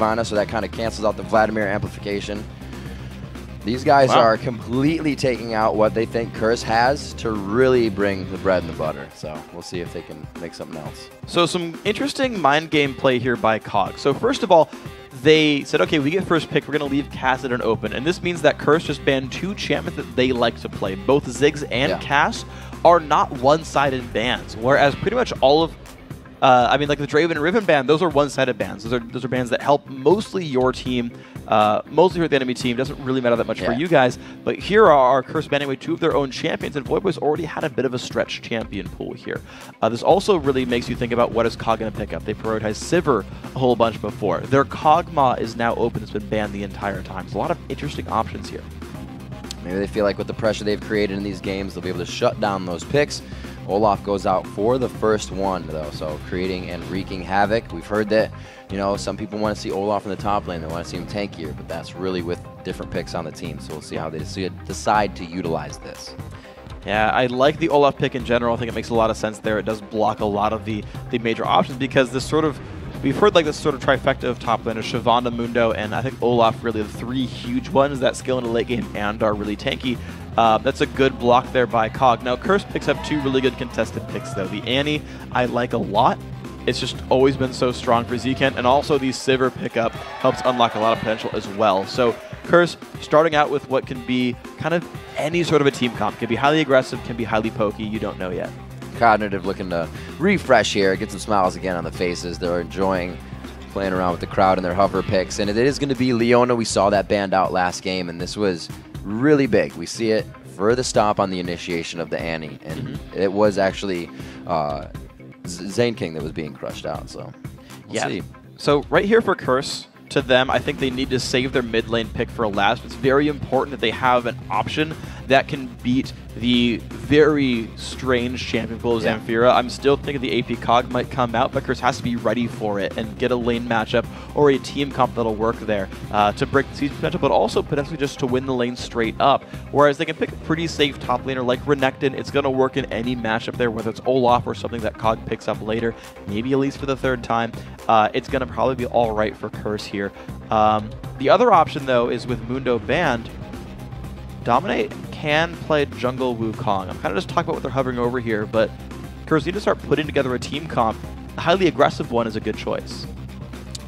Shyvana, so that kind of cancels out the Vladimir amplification. These guys are completely taking out what they think Curse has to really bring the bread and the butter. So we'll see if they can make something else. So some interesting mind game play here by Cog. So first of all, they said, okay, we get first pick, we're going to leave Kassadin open. And this means that Curse just banned 2 champions that they like to play. Both Ziggs and Cass are not one-sided bans, whereas pretty much all of I mean, like the Draven and Riven ban, those are one-sided bans. Those are bans that help mostly your team, mostly hurt the enemy team. Doesn't really matter that much for you guys. But here are Curse banning away 2 of their own champions, and Voidboys already had a bit of a stretch champion pool here. This also really makes you think about what is Cog going to pick up. They prioritized Sivir a whole bunch before. Their Kog'Maw is now open. It's been banned the entire time. So a lot of interesting options here. Maybe they feel like with the pressure they've created in these games, they'll be able to shut down those picks. Olaf goes out for the first one, though, so creating and wreaking havoc. We've heard that, you know, some people want to see Olaf in the top lane. They want to see him tankier, but that's really with different picks on the team, so we'll see how they decide to utilize this. Yeah, I like the Olaf pick in general. I think it makes a lot of sense there. It does block a lot of the major options because this sort of, we've heard like this sort of trifecta of top laners, Shyvana, Mundo, and I think Olaf, really the 3 huge ones that skill in the late game and are really tanky. That's a good block there by Cog. Now, Curse picks up 2 really good contested picks, though. The Annie, I like a lot. It's just always been so strong for Zekent, and also the Sivir pickup helps unlock a lot of potential as well. So, Curse starting out with what can be kind of any sort of a team comp. Can be highly aggressive, can be highly pokey, you don't know yet. Cognitive looking to refresh here, get some smiles again on the faces. They're enjoying playing around with the crowd and their hover picks, and it is going to be Leona. We saw that banned out last game, and this was really big. We see it for the stop on the initiation of the Annie, and it was actually Zane King that was being crushed out, so we'll see. So right here for Curse, to them, I think they need to save their mid lane pick for last. It's very important that they have an option that can beat the very strange champion pool of Zamfira. I'm still thinking the AP Cog might come out, but Curse has to be ready for it and get a lane matchup or a team comp that'll work there to break the siege potential, but also potentially just to win the lane straight up. Whereas they can pick a pretty safe top laner like Renekton. It's going to work in any matchup there, whether it's Olaf or something that Cog picks up later, maybe at least for the 3rd time. It's going to probably be all right for Curse here. The other option, though, is with Mundo banned, Dominate can play jungle Wukong. I'm kind of just talking about what they're hovering over here, but Curse need to start putting together a team comp. A highly aggressive one is a good choice.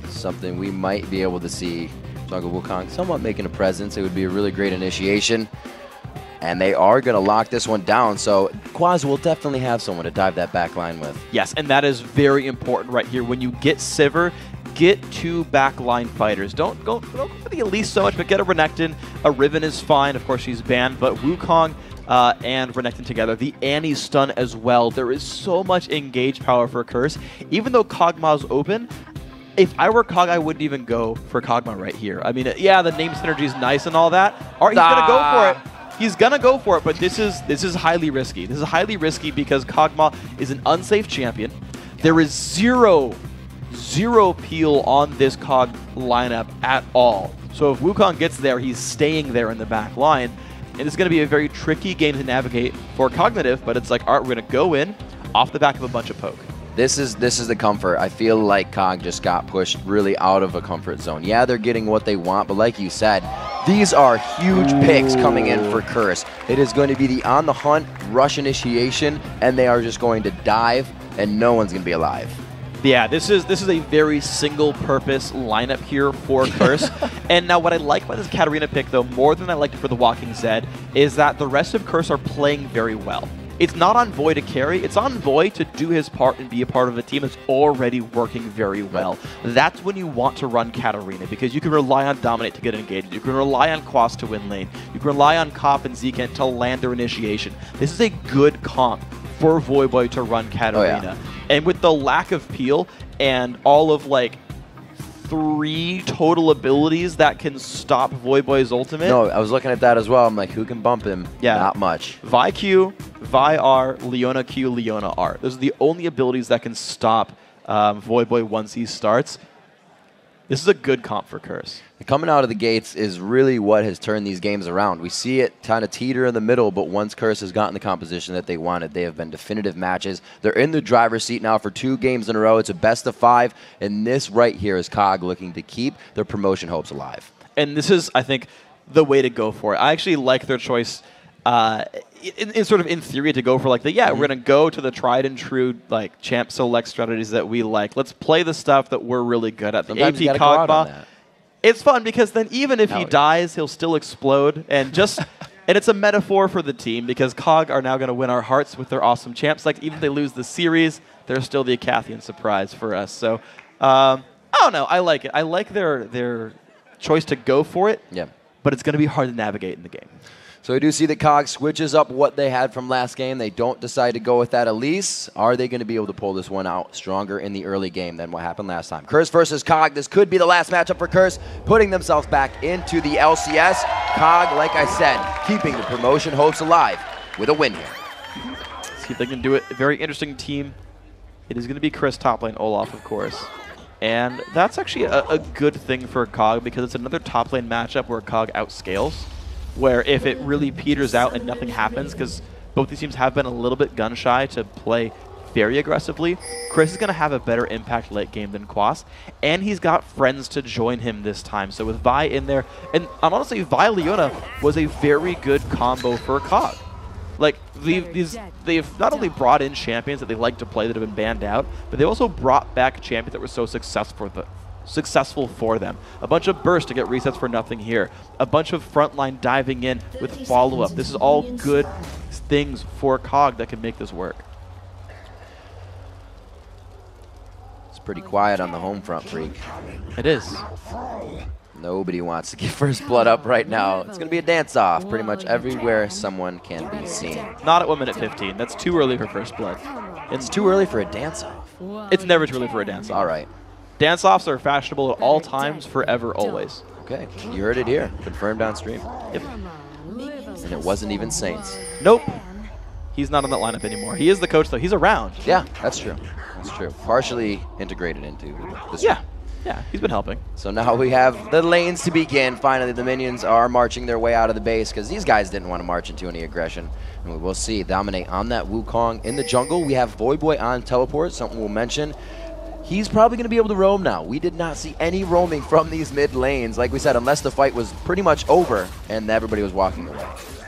Something we might be able to see jungle Wukong somewhat making a presence. It would be a really great initiation. And they are going to lock this one down, so Quaz will definitely have someone to dive that back line with. Yes, and that is very important right here. When you get Sivir, get 2 backline fighters. Don't go for the Elise so much, but get a Renekton. A Riven is fine. Of course, she's banned, but Wukong and Renekton together. The Annie stun as well. There is so much engage power for Curse. Even though Kog'Maw's open, if I were Cog, I wouldn't even go for Kog'Maw right here. I mean, yeah, the name synergy is nice and all that. All right, he's going to go for it. He's going to go for it, but this is highly risky. This is highly risky because Kog'Maw is an unsafe champion. There is zero peel on this Cog lineup at all. So if Wukong gets there, he's staying there in the back line. And it's going to be a very tricky game to navigate for Cognitive, but it's like, all right, we're going to go in off the back of a bunch of poke. This is the comfort. I feel like Cog just got pushed really out of a comfort zone. Yeah, they're getting what they want, but like you said, these are huge picks coming in for Curse. It is going to be the on the hunt rush initiation, and they are just going to dive, and no one's going to be alive. Yeah, this is a very single-purpose lineup here for Curse. And now what I like about this Katarina pick, though, more than I liked it for the Walking Zed, is that the rest of Curse are playing very well. It's not on Void to carry, it's on Void to do his part and be a part of a team that's already working very well. That's when you want to run Katarina, because you can rely on Dominate to get engaged, you can rely on Quas to win lane, you can rely on Kop and Zekent to land their initiation. This is a good comp for Voyboy to run Katarina. And with the lack of peel and all of like 3 total abilities that can stop Voyboy's ultimate. No, I was looking at that as well. I'm like, who can bump him? Yeah. Not much. Vi Q, Vi R, Leona Q, Leona R. Those are the only abilities that can stop Voyboy once he starts. This is a good comp for Curse. Coming out of the gates is really what has turned these games around. We see it kind of teeter in the middle, but once Curse has gotten the composition that they wanted, they have been definitive matches. They're in the driver's seat now for 2 games in a row. It's a best of 5, and this right here is COG looking to keep their promotion hopes alive. And this is, I think, the way to go for it. I actually like their choice in sort of in theory to go for like we're going to go to the tried and true like champ select strategies that we like. Let's play the stuff that we're really good at. Sometimes The AP Kog'Maw. It's fun because then even if he dies, he'll still explode. And just and it's a metaphor for the team because COG are now going to win our hearts with their awesome champ select. Even if they lose the series, they're still the Acathian surprise for us. So I don't know. I like it. I like their choice to go for it. Yeah. But it's going to be hard to navigate in the game. So we do see that COG switches up what they had from last game. They don't decide to go with that Elise. Are they going to be able to pull this one out stronger in the early game than what happened last time? Curse versus COG. This could be the last matchup for Curse, putting themselves back into the LCS. COG, like I said, keeping the promotion hopes alive with a win here. See if they can do it. A very interesting team. It is going to be Chris top lane, Olaf, of course. And that's actually a good thing for COG because it's another top lane matchup where COG outscales. Where if it really peters out and nothing happens, because both these teams have been a little bit gun-shy to play very aggressively, Chris is going to have a better impact late game than Quas, and he's got friends to join him this time. So with Vi in there, and honestly, Vi Leona was a very good combo for COG. Like, they've not only brought in champions that they like to play that have been banned out, but they also brought back champions that were so successful for them. A bunch of bursts to get resets for nothing here. A bunch of frontline diving in with follow-up. This is all good things for COG that can make this work. It's pretty quiet on the home front, Freak. It is. Nobody wants to get first blood up right now. It's going to be a dance-off pretty much everywhere someone can be seen. Not at 1 minute 15. That's too early for first blood. It's too early for a dance-off. It's never too early for a dance-off. All right. Dance-offs are fashionable at all times, forever, always. Okay, you heard it here. Confirmed on stream. Yep. And it wasn't even Saints. Nope. He's not on that lineup anymore. He is the coach, though. He's around. Yeah, that's true. That's true. Partially integrated into the stream. Yeah, he's been helping. So now we have the lanes to begin. Finally, the minions are marching their way out of the base because these guys didn't want to march into any aggression. And we will see Dominate on that Wukong. In the jungle, we have Voyboy on teleport, something we'll mention. He's probably going to be able to roam now. We did not see any roaming from these mid lanes, like we said, unless the fight was pretty much over and everybody was walking away.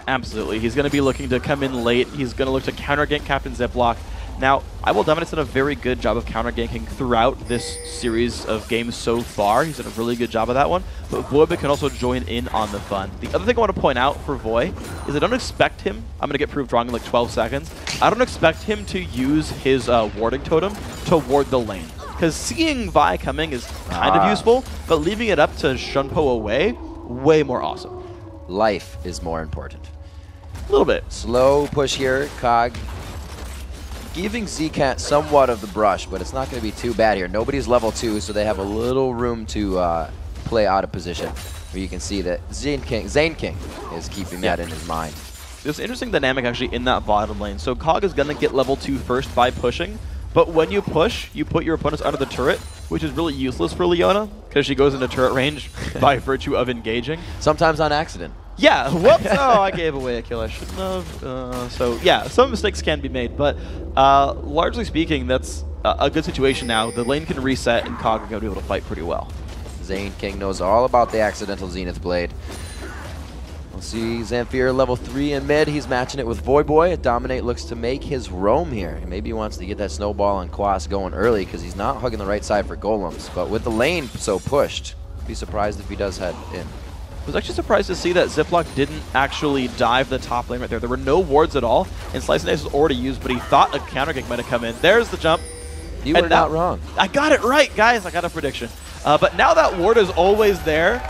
Absolutely. He's going to be looking to come in late. He's going to look to counter-gank Captain Ziploc. Now, I will Dominate's done a very good job of counter-ganking throughout this series of games so far. He's done a really good job of that one. But Voyboy can also join in on the fun. The other thing I want to point out for Voy is I don't expect him, I'm going to get proved wrong in like 12 seconds, I don't expect him to use his warding totem to ward the lane. Because seeing Vi coming is kind of useful, but leaving it up to Shunpo away, way more awesome. Life is more important. A little bit. Slow push here, COG. Giving Zcat somewhat of the brush, but it's not going to be too bad here. Nobody's level 2, so they have a little room to play out of position. Where you can see that Zane King is keeping that in his mind. There's an interesting dynamic actually in that bottom lane. So COG is going to get level 2 first by pushing. But when you push, you put your opponents under the turret, which is really useless for Leona, because she goes into turret range by virtue of engaging. Sometimes on accident. Yeah, whoops, oh, I gave away a kill I shouldn't have. So yeah, some mistakes can be made, but largely speaking, that's a good situation now. The lane can reset, and COG are going to be able to fight pretty well. Zane King knows all about the accidental Zenith Blade. We'll see Zamfir level 3 in mid. He's matching it with Voyboy. Dominate looks to make his roam here. Maybe he wants to get that snowball on Quas going early because he's not hugging the right side for golems. But with the lane so pushed, I'd be surprised if he does head in. I was actually surprised to see that Ziploc didn't actually dive the top lane right there. There were no wards at all, and Slice and Dice was already used, but he thought a counter gank might have come in. There's the jump. You were not wrong. I got it right, guys. I got a prediction. But now that ward is always there.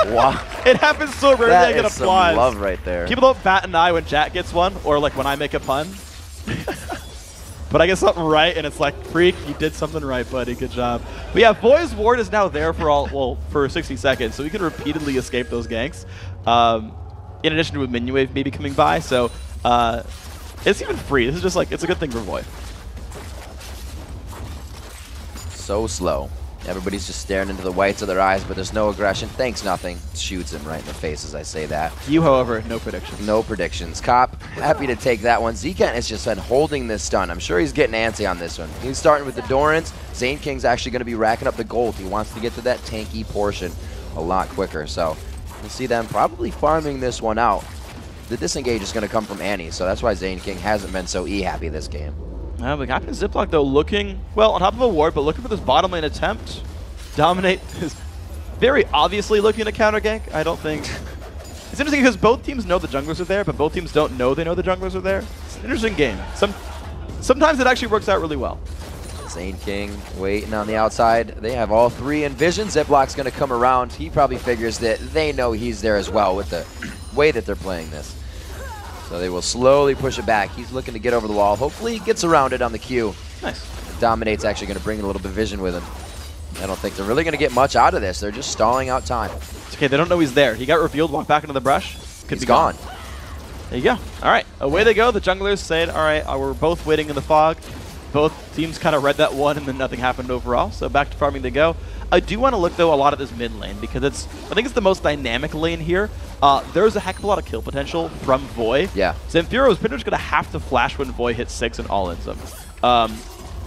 Wow. It happens so rarely I get applause. That is some love right there. People don't bat an eye when Jack gets one, or like when I make a pun. But I get something right, and it's like, Freak, you did something right, buddy. Good job. But yeah, Voy's ward is now there for for 60 seconds, so we can repeatedly escape those ganks. In addition to a minion wave maybe coming by, so it's even free. This is just like, it's a good thing for Voy. So slow. Everybody's just staring into the whites of their eyes, but there's no aggression. Thanks, nothing. Shoots him right in the face as I say that. You, however, no predictions. No predictions. Cop, happy to take that one. Zekent has just been holding this stun. I'm sure he's getting antsy on this one. He's starting with the Dorans. Zane King's actually going to be racking up the gold. He wants to get to that tanky portion a lot quicker. So we'll see them probably farming this one out. The disengage is going to come from Annie, so that's why Zane King hasn't been so E-happy this game. The Captain Ziploc, though, looking, well, on top of a ward, but looking for this bottom lane attempt. Dominate is very obviously looking to counter gank. I don't think... It's interesting because both teams know the junglers are there, but both teams don't know they know the junglers are there. It's an interesting game. Sometimes it actually works out really well. Zane King waiting on the outside. They have all three in vision. Ziploc's going to come around. He probably figures that they know he's there as well with the way that they're playing this. So they will slowly push it back. He's looking to get over the wall. Hopefully he gets around it on the Q. Nice. Dominate's actually going to bring a little bit of vision with him. I don't think they're really going to get much out of this. They're just stalling out time. It's okay, they don't know he's there. He got revealed, walked back into the brush. He's gone. There you go. All right, away they go. The junglers said, all right, we're both waiting in the fog. Both teams kind of read that one, and then nothing happened overall. So back to farming they go. I do want to look, though, a lot at this mid lane because I think it's the most dynamic lane here. There's a heck of a lot of kill potential from Voy. Yeah. Zamfiro is pretty much going to have to flash when Voy hits 6 and all-ins him.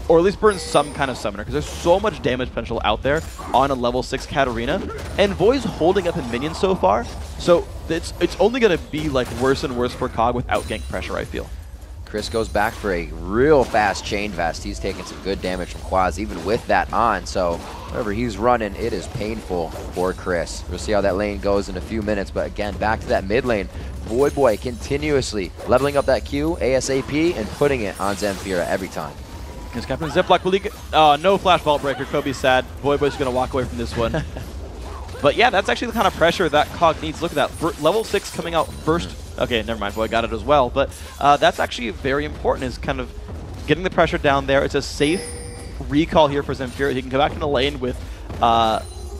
Or at least burn some kind of summoner because there's so much damage potential out there on a level 6 Katarina. And Voy's holding up in minions so far. So it's only going to be like worse and worse for Cog without gank pressure, I feel. Chris goes back for a real fast chain vest. He's taking some good damage from Quaz even with that on. So whenever he's running, it is painful for Chris. We'll see how that lane goes in a few minutes. But again, back to that mid lane. Voy continuously leveling up that Q, ASAP, and putting it on Zamfira every time. Because Captain Ziploc will leak. No flash vault breaker. Kobe's sad. Voy's going to walk away from this one. But yeah, that's actually the kind of pressure that Cog needs. Look at that. Level 6 coming out first. Okay, never mind. Voy got it as well. But that's actually very important, is kind of getting the pressure down there. It's a safe recall here for Zamfira. He can go back in the lane with...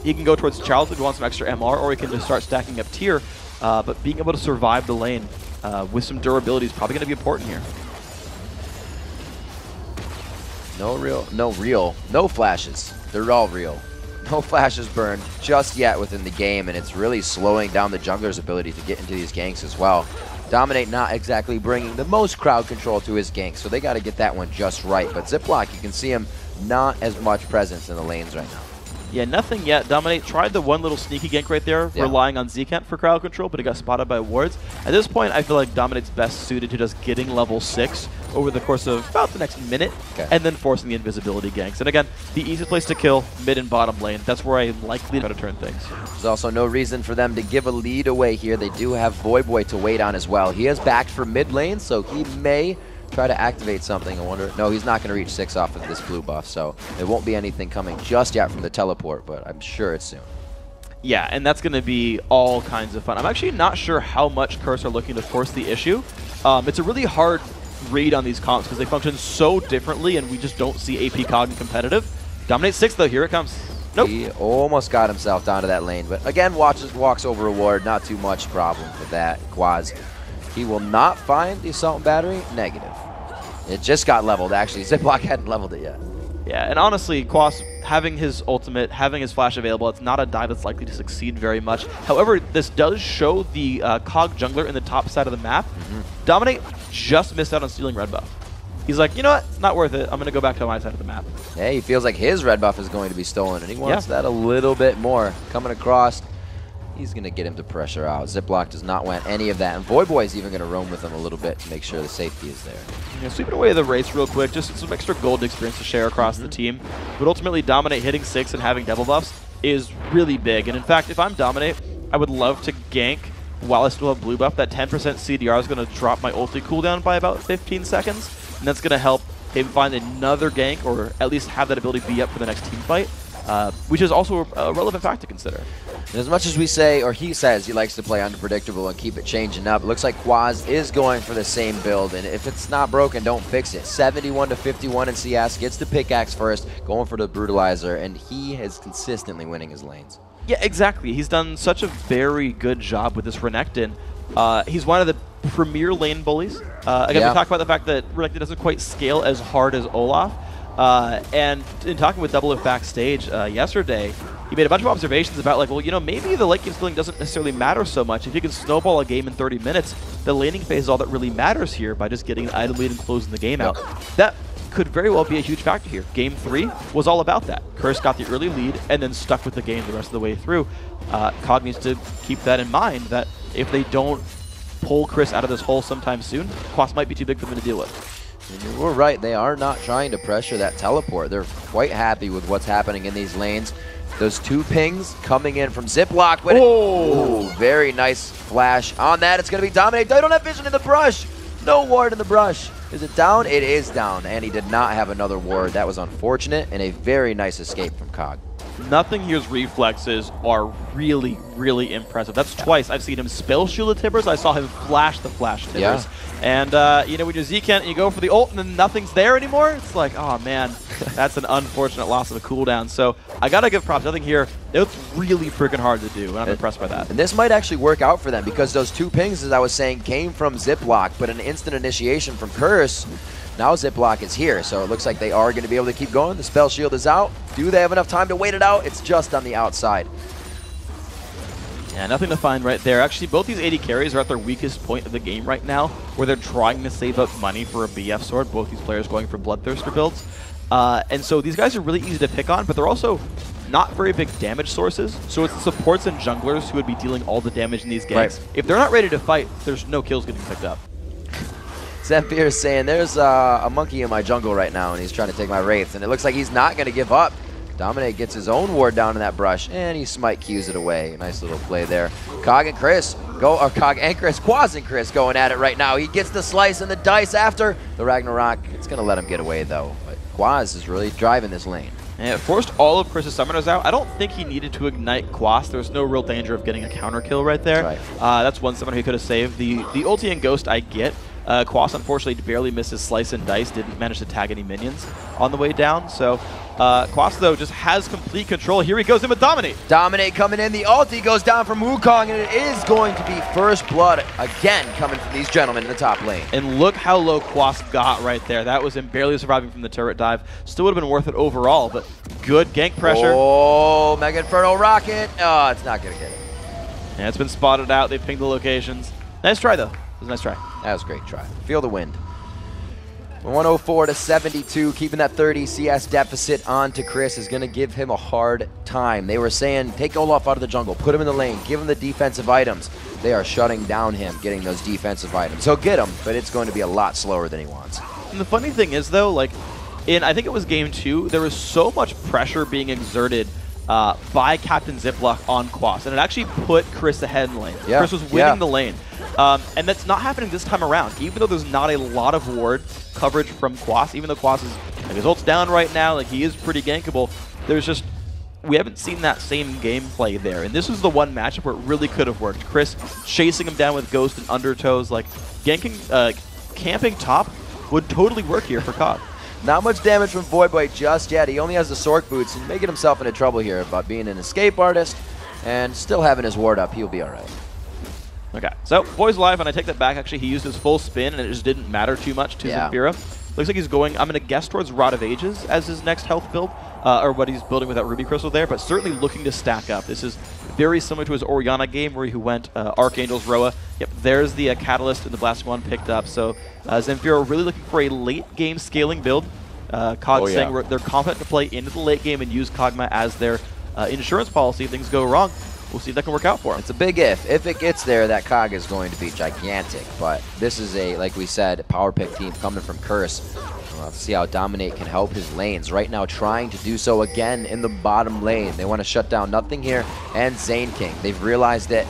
he can go towards Charles if he wants some extra MR, or he can just start stacking up tier. But being able to survive the lane with some durability is probably going to be important here. No flashes. They're all real. No flashes burned just yet within the game, and it's really slowing down the jungler's ability to get into these ganks as well. Dominate not exactly bringing the most crowd control to his gank, so they got to get that one just right. But Ziploc, you can see him not as much presence in the lanes right now. Yeah, nothing yet. Dominate tried the one little sneaky gank right there, relying on Zekent for crowd control, but he got spotted by wards. At this point, I feel like Dominate's best suited to just getting level 6 over the course of about the next minute, and then forcing the invisibility ganks. And again, the easiest place to kill, mid and bottom lane. That's where I'm likely to turn things. There's also no reason for them to give a lead away here. They do have Voyboy to wait on as well. He has backed for mid lane, so he may try to activate something. I wonder. No, he's not going to reach 6 off of this blue buff, so there won't be anything coming just yet from the teleport, but I'm sure it's soon. Yeah, and that's going to be all kinds of fun. I'm actually not sure how much Curse are looking to force the issue. It's a really hard read on these comps because they function so differently, and we just don't see AP Cog competitive. Dominate 6, though. Here it comes. Nope. He almost got himself down to that lane, but again, walks over a ward. Not too much problem with that. Quaz. He will not find the Assault Battery. Negative. It just got leveled, actually. Ziploc hadn't leveled it yet. Yeah, and honestly, Quaz having his ultimate, having his flash available, it's not a dive that's likely to succeed very much. However, this does show the Cog jungler in the top side of the map. Dominate just missed out on stealing red buff. He's like, you know what? It's not worth it. I'm going to go back to my side of the map. Yeah, he feels like his red buff is going to be stolen, and he wants that a little bit more. Coming across, he's going to get him to pressure out. Ziploc does not want any of that, and Voyboy is even going to roam with him a little bit to make sure the safety is there. Yeah, sweeping away the race real quick, just some extra gold experience to share across the team. But ultimately, Dominate hitting 6 and having double buffs is really big. And in fact, if I'm Dominate, I would love to gank while I still have blue buff. That 10% CDR is going to drop my ulti cooldown by about 15 seconds. And that's going to help him find another gank, or at least have that ability be up for the next team fight, which is also a relevant fact to consider. And as much as we say, or he says, he likes to play unpredictable and keep it changing up, it looks like Quaz is going for the same build, and if it's not broken, don't fix it. 71 to 51 in CS, gets the pickaxe first, going for the brutalizer, and he is consistently winning his lanes. Yeah, exactly. He's done such a very good job with this Renekton. He's one of the premier lane bullies. Again, we talked about the fact that Renekton doesn't quite scale as hard as Olaf, And in talking with Double Lift backstage yesterday, he made a bunch of observations about, like, well, you know, maybe the late game skilling doesn't necessarily matter so much. If you can snowball a game in 30 minutes, the laning phase is all that really matters here by just getting an item lead and closing the game out. That could very well be a huge factor here. Game 3 was all about that. Curse got the early lead and then stuck with the game the rest of the way through. Cog needs to keep that in mind, that if they don't pull Chris out of this hole sometime soon, Quas might be too big for them to deal with. And we're right, they are not trying to pressure that teleport. They're quite happy with what's happening in these lanes. Those 2 pings coming in from Ziploc. But very nice flash on that. It's going to be Dominate. They don't have vision in the brush. No ward in the brush. Is it down? It is down. And he did not have another ward. That was unfortunate and a very nice escape from Cog. Nothing here's reflexes are really, really impressive. That's twice I've seen him spell shield the Tibbers. I saw him flash the flash Tibbers. Yeah. And, you know, when you're Zekent and you go for the ult and then nothing's there anymore, it's like, oh, man, that's an unfortunate loss of a cooldown. So I got to give props. I think here, it's really freaking hard to do, and I'm impressed by that. And this might actually work out for them because those 2 pings, as I was saying, came from Ziploc, but an instant initiation from Curse. Now Ziploc is here, so it looks like they are going to be able to keep going. The spell shield is out. Do they have enough time to wait it out? It's just on the outside. Yeah, nothing to find right there. Actually, both these AD carries are at their weakest point of the game right now, where they're trying to save up money for a BF sword. Both these players going for Bloodthirster builds. And so these guys are really easy to pick on, but they're also not very big damage sources. So it's the supports and junglers who would be dealing all the damage in these ganks. Right. If they're not ready to fight, there's no kills getting picked up. Zamfir is saying, there's a monkey in my jungle right now, and he's trying to take my wraiths, and it looks like he's not going to give up. Dominate gets his own ward down in that brush, and he smite Qs it away. Nice little play there. Cog and Chris Quas and Chris going at it right now. He gets the slice and the dice after the Ragnarok. It's going to let him get away, though. But Quas is really driving this lane. And it forced all of Chris's summoners out. I don't think he needed to ignite Quas. There's no real danger of getting a counter kill right there. Right. That's one summoner he could have saved. The ulti and Ghost I get. Quas unfortunately barely misses Slice and Dice, didn't manage to tag any minions on the way down. So Quas, though, just has complete control. Here he goes in with Dominate. Dominate coming in. The ulti goes down from Wukong, and it is going to be first blood again coming from these gentlemen in the top lane. And look how low Quas got right there. That was him barely surviving from the turret dive. Still would have been worth it overall, but good gank pressure. Oh, Mega Inferno Rocket. Oh, it's not going to get it. Yeah, it's been spotted out. They pinged the locations. Nice try, though. It was a nice try. That was a great try. Feel the wind. 104 to 72, keeping that 30 CS deficit on to Chris is going to give him a hard time. They were saying, take Olaf out of the jungle, put him in the lane, give him the defensive items. They are shutting down him, getting those defensive items. He'll get them, but it's going to be a lot slower than he wants. And the funny thing is, though, like, I think it was game 2, there was so much pressure being exerted by Captain Ziploc on Quas, and it actually put Chris ahead in the lane. Yeah. Chris was winning the lane. And that's not happening this time around. Even though there's not a lot of ward coverage from Quas, even though Quas is, like, his ult's down right now, like, he is pretty gankable, there's just, we haven't seen that same gameplay there. And this was the one matchup where it really could have worked. Chris chasing him down with Ghost and Undertows, like, ganking, camping top would totally work here for Cog. Not much damage from Voidboy just yet. He only has the Sork boots and making himself into trouble here about being an escape artist and still having his ward up. He'll be all right. Okay, so Boy's alive, and I take that back. Actually, he used his full spin, and it just didn't matter too much to Zamfira. Looks like he's going, I'm going to guess, towards Rod of Ages as his next health build, or what he's building with that Ruby Crystal there, but certainly looking to stack up. This is very similar to his Orianna game where he went Archangel's Roa. Yep, there's the Catalyst and the Blasting Wand picked up. So Zamfira really looking for a late game scaling build. Cog saying they're confident to play into the late game and use Kog'Maw as their insurance policy if things go wrong. We'll see if that can work out for him. It's a big if. If it gets there, that Cog is going to be gigantic. But this is a, like we said, power pick team coming from Curse. We'll have to see how Dominate can help his lanes. Right now, trying to do so again in the bottom lane. They want to shut down Nothing here and Zane King. They've realized that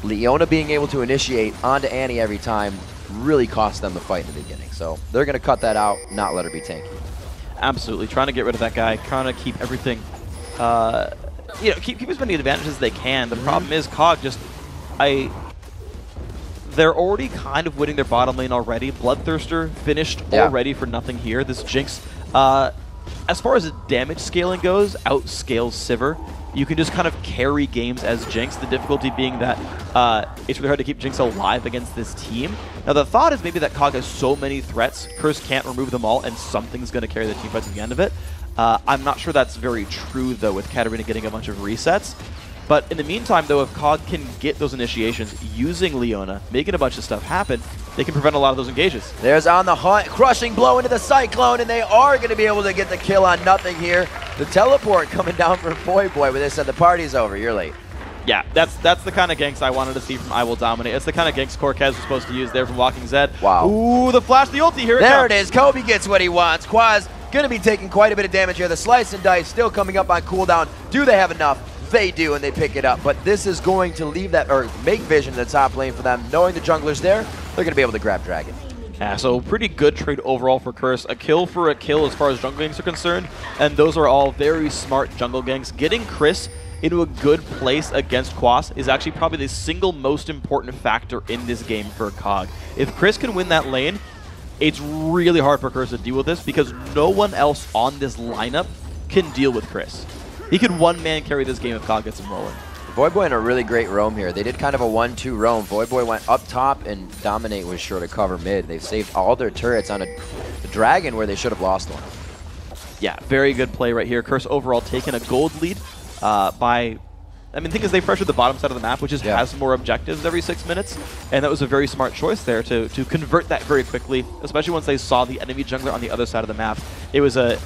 Leona being able to initiate onto Annie every time really cost them the fight in the beginning. So they're going to cut that out, not let her be tanky. Absolutely. Trying to get rid of that guy. Trying to keep everything... you know, keep as many advantages as they can. The problem is Cog just, they're already kind of winning their bottom lane already. Bloodthirster finished already for Nothing here. This Jinx, as far as damage scaling goes, outscales Sivir. you can just kind of carry games as Jinx. The difficulty being that it's really hard to keep Jinx alive against this team. Now the thought is maybe that Kog has so many threats, Curse can't remove them all, and something's going to carry the team fight to the end of it. I'm not sure that's very true, though, with Katarina getting a bunch of resets. But in the meantime, though, if Kog can get those initiations using Leona, making a bunch of stuff happen, they can prevent a lot of those engages. There's On the Hunt, crushing blow into the Cyclone, and they are going to be able to get the kill on Nothing here. The teleport coming down from Voyboy, where they said the party's over, you're late. Yeah, that's the kind of ganks I wanted to see from I Will Dominate. It's the kind of ganks Cortez was supposed to use there from Walking Zed. Wow. Ooh, the flash, the ulti, here it There comes. it is, Kobe gets what he wants. Quaz going to be taking quite a bit of damage here. The Slice and Dice still coming up on cooldown. Do they have enough? They do, and they pick it up. But this is going to leave that, or make Vision in the top lane for them. Knowing the jungler's there, they're going to be able to grab Dragon. Yeah, so pretty good trade overall for Curse. A kill for a kill as far as jungle ganks are concerned, and those are all very smart jungle ganks. Getting Chris into a good place against Quas is actually probably the single most important factor in this game for Kog. If Chris can win that lane, it's really hard for Curse to deal with this because no one else on this lineup can deal with Chris. He could one-man carry this game if Kog gets him rolling. Voyboy in a really great roam here. They did kind of a 1-2 roam. Voyboy went up top, and Dominate was sure to cover mid. They've saved all their turrets on a Dragon where they should have lost one. Yeah, very good play right here. Curse overall taking a gold lead by... I mean, the thing is, they pressured the bottom side of the map, which just has more objectives every 6 minutes, and that was a very smart choice there to convert that very quickly, especially once they saw the enemy jungler on the other side of the map. It was a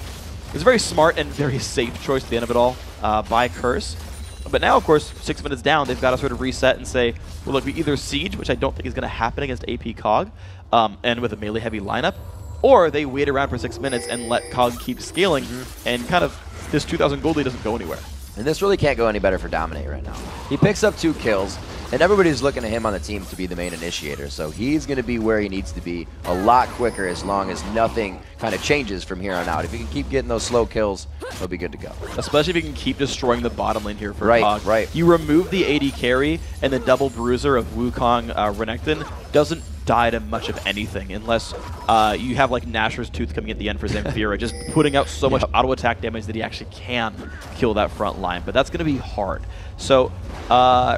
very smart and very safe choice at the end of it all by Curse. But now, of course, 6 minutes down, they've got to sort of reset and say, well, look, we either siege, which I don't think is going to happen against AP Kog, and with a melee-heavy lineup, or they wait around for 6 minutes and let Kog keep scaling, and kind of this 2,000 gold lead doesn't go anywhere. And this really can't go any better for Dominate right now. He picks up 2 kills, and everybody's looking at him on the team to be the main initiator, so he's going to be where he needs to be a lot quicker as long as nothing kind of changes from here on out. If he can keep getting those slow kills, he'll be good to go. Especially if he can keep destroying the bottom lane here for Kog. Right, right. You remove the AD carry, and the double bruiser of Wukong Renekton doesn't die to much of anything unless you have like Nashor's Tooth coming at the end for Zamfira, just putting out so much auto attack damage that he actually can kill that front line. But that's going to be hard. So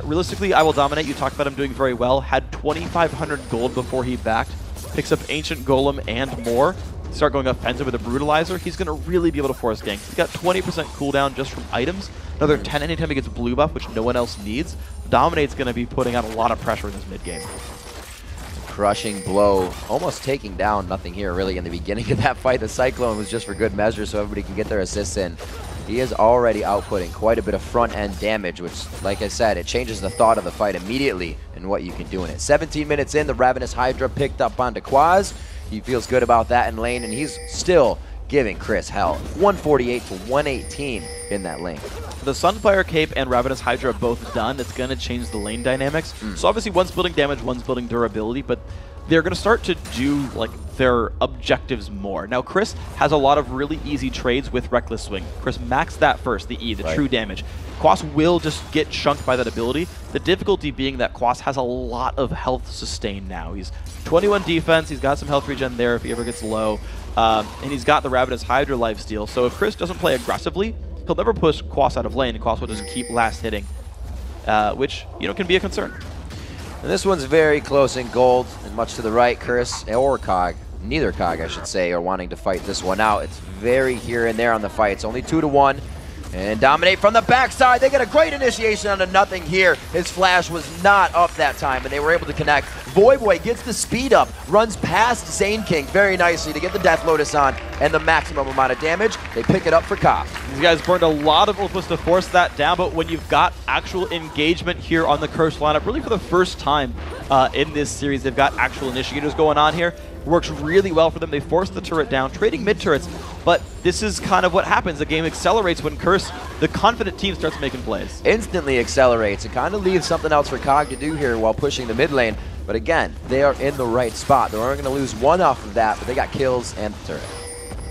realistically, I Will Dominate. You talked about him doing very well. Had 2,500 gold before he backed. Picks up Ancient Golem and more. Start going offensive with a Brutalizer. He's going to really be able to force ganks. He's got 20% cooldown just from items. Another 10 anytime he gets blue buff, which no one else needs. Dominate's going to be putting out a lot of pressure in this mid game. Crushing blow, almost taking down Nothing here really in the beginning of that fight. The Cyclone was just for good measure so everybody can get their assists in. He is already outputting quite a bit of front-end damage, which, like I said, it changes the thought of the fight immediately and what you can do in it. 17 minutes in, the Ravenous Hydra picked up onto Quaz. He feels good about that in lane, and he's still giving Chris hell. 148 to 118 in that lane. The Sunfire Cape and Ravenous Hydra are both done. It's going to change the lane dynamics. So obviously one's building damage, one's building durability, but they're going to start to do like their objectives more. Now Chris has a lot of really easy trades with Reckless Swing. Chris maxed that first, the E, the true damage. Quas will just get chunked by that ability. The difficulty being that Quas has a lot of health sustain now. He's 21 defense, he's got some health regen there if he ever gets low, and he's got the Ravenous Hydra lifesteal. So if Chris doesn't play aggressively, he'll never push Quas out of lane, and Quas will just keep last hitting, which, you know, can be a concern. And this one's very close in gold, and much to the right, Curse or Kog, neither Kog I should say, are wanting to fight this one out. It's very here and there on the fight. It's only 2 to 1. And Dominate from the backside. They get a great initiation onto Nothing here. His flash was not up that time, and they were able to connect. Voyboy gets the speed up, runs past Zane King very nicely to get the Death Lotus on and the maximum amount of damage. They pick it up for Kog. These guys burned a lot of ultimates to force that down, but when you've got actual engagement here on the Curse lineup, really for the first time in this series, they've got actual initiators going on here. Works really well for them. They force the turret down, trading mid turrets, but this is kind of what happens. The game accelerates when Curse, the confident team, starts making plays. Instantly accelerates. It kind of leaves something else for Kog to do here while pushing the mid lane. But again, they are in the right spot. They're only going to lose one off of that, but they got kills and the turret.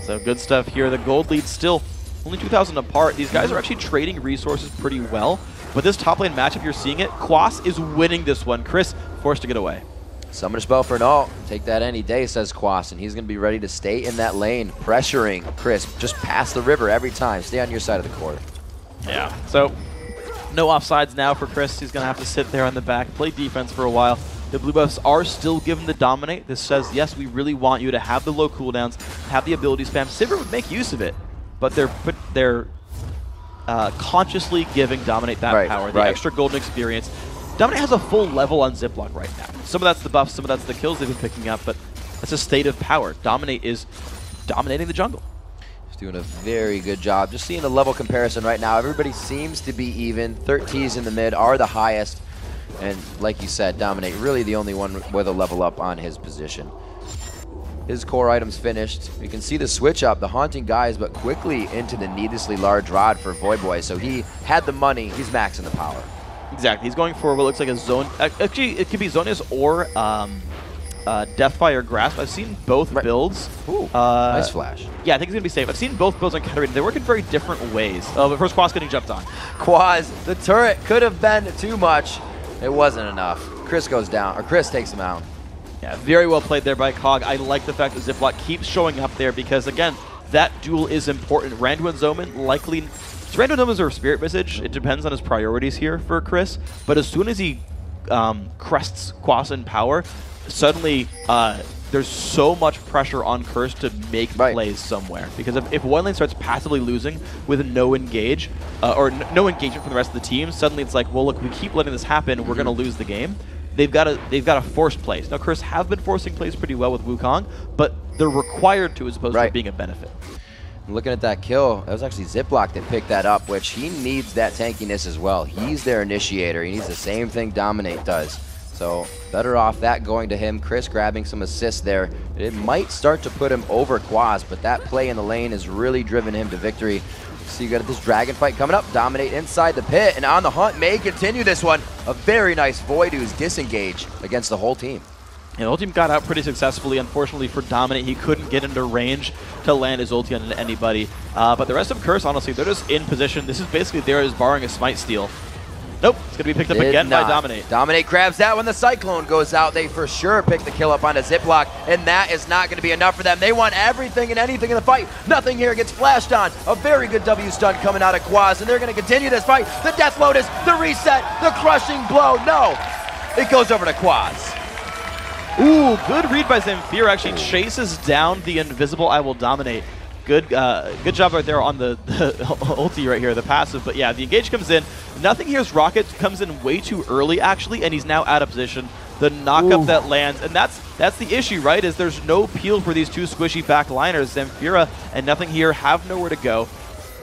So good stuff here. The gold lead still only 2,000 apart. These guys are actually trading resources pretty well. But this top lane matchup, you're seeing it. Quas is winning this one. Chris forced to get away. Summoner spell for an ult. Take that any day, says Quas, and he's going to be ready to stay in that lane, pressuring Chris just past the river every time. Stay on your side of the court. Yeah, so No offsides now for Chris. He's going to have to sit there on the back, play defense for a while. The blue buffs are still given the dominate. This says, yes, we really want you to have the low cooldowns, have the ability spam. Sivir would make use of it, but they're consciously giving Dominate that power, the extra golden experience. Dominate has a full level on Ziploc right now. Some of that's the buffs, some of that's the kills they've been picking up, but that's a state of power. Dominate is dominating the jungle. He's doing a very good job. Just seeing the level comparison right now, everybody seems to be even. 13s in the mid are the highest. And like you said, Dominate really the only one with a level up on his position. His core items finished. You can see the switch up, the Haunting Guise, but quickly into the needlessly large rod for Voyboy. So he had the money, he's maxing the power. Exactly, he's going for what looks like a zone. Actually, it could be Zonius or Deathfire Grasp. I've seen both builds. Ooh, nice flash. Yeah, I think he's going to be safe. I've seen both builds on Katarina. They work in very different ways. But first, Quaz getting jumped on. Quaz, the turret could have been too much. It wasn't enough. Chris goes down, or Chris takes him out. Yeah, very well played there by Cog. I like the fact that Ziploc keeps showing up there because, again, that duel is important. Randuin and Zoman likely... So Randuin and Zoman's a Spirit Visage. It depends on his priorities here for Chris. But as soon as he crests Quas in power, suddenly there's so much pressure on Curse to make plays somewhere. Because if one lane starts passively losing with no engage, or no engagement from the rest of the team, suddenly it's like, well, look, we keep letting this happen, we're going to lose the game. They've got to force plays. Now, Curse have been forcing plays pretty well with Wukong, but they're required to as opposed to being a benefit. Looking at that kill, that was actually Ziploc that picked that up, which he needs that tankiness as well. He's their initiator. He needs the same thing Dominate does. So better off that going to him. Chris grabbing some assists there. It might start to put him over Quaz, but that play in the lane has really driven him to victory. So you got this dragon fight coming up. Dominate inside the pit and on the hunt. May continue this one. A very nice Void who's disengaged against the whole team. Yeah, the whole team got out pretty successfully. Unfortunately for Dominate, he couldn't get into range to land his ulti on anybody. But the rest of Curse, honestly, they're just in position. This is basically theirs barring a smite steal. Nope, it's going to be picked up again by Dominate. Dominate grabs that when the Cyclone goes out. They for sure pick the kill up onto Ziploc, and that is not going to be enough for them. They want everything and anything in the fight. Nothing here gets flashed on. A very good W stun coming out of Quaz, and they're going to continue this fight. The Death Lotus, the reset, the crushing blow. No, it goes over to Quaz. Ooh, good read by Zamfir. Actually chases down the invisible I Will Dominate. Good job right there on the ulti right here, the passive. But yeah, the engage comes in. Nothing here's Rocket comes in way too early, actually, and he's now out of position. The knockup that lands, and that's the issue, right? Is there's no peel for these two squishy backliners. Zamfira and Nothing here have nowhere to go.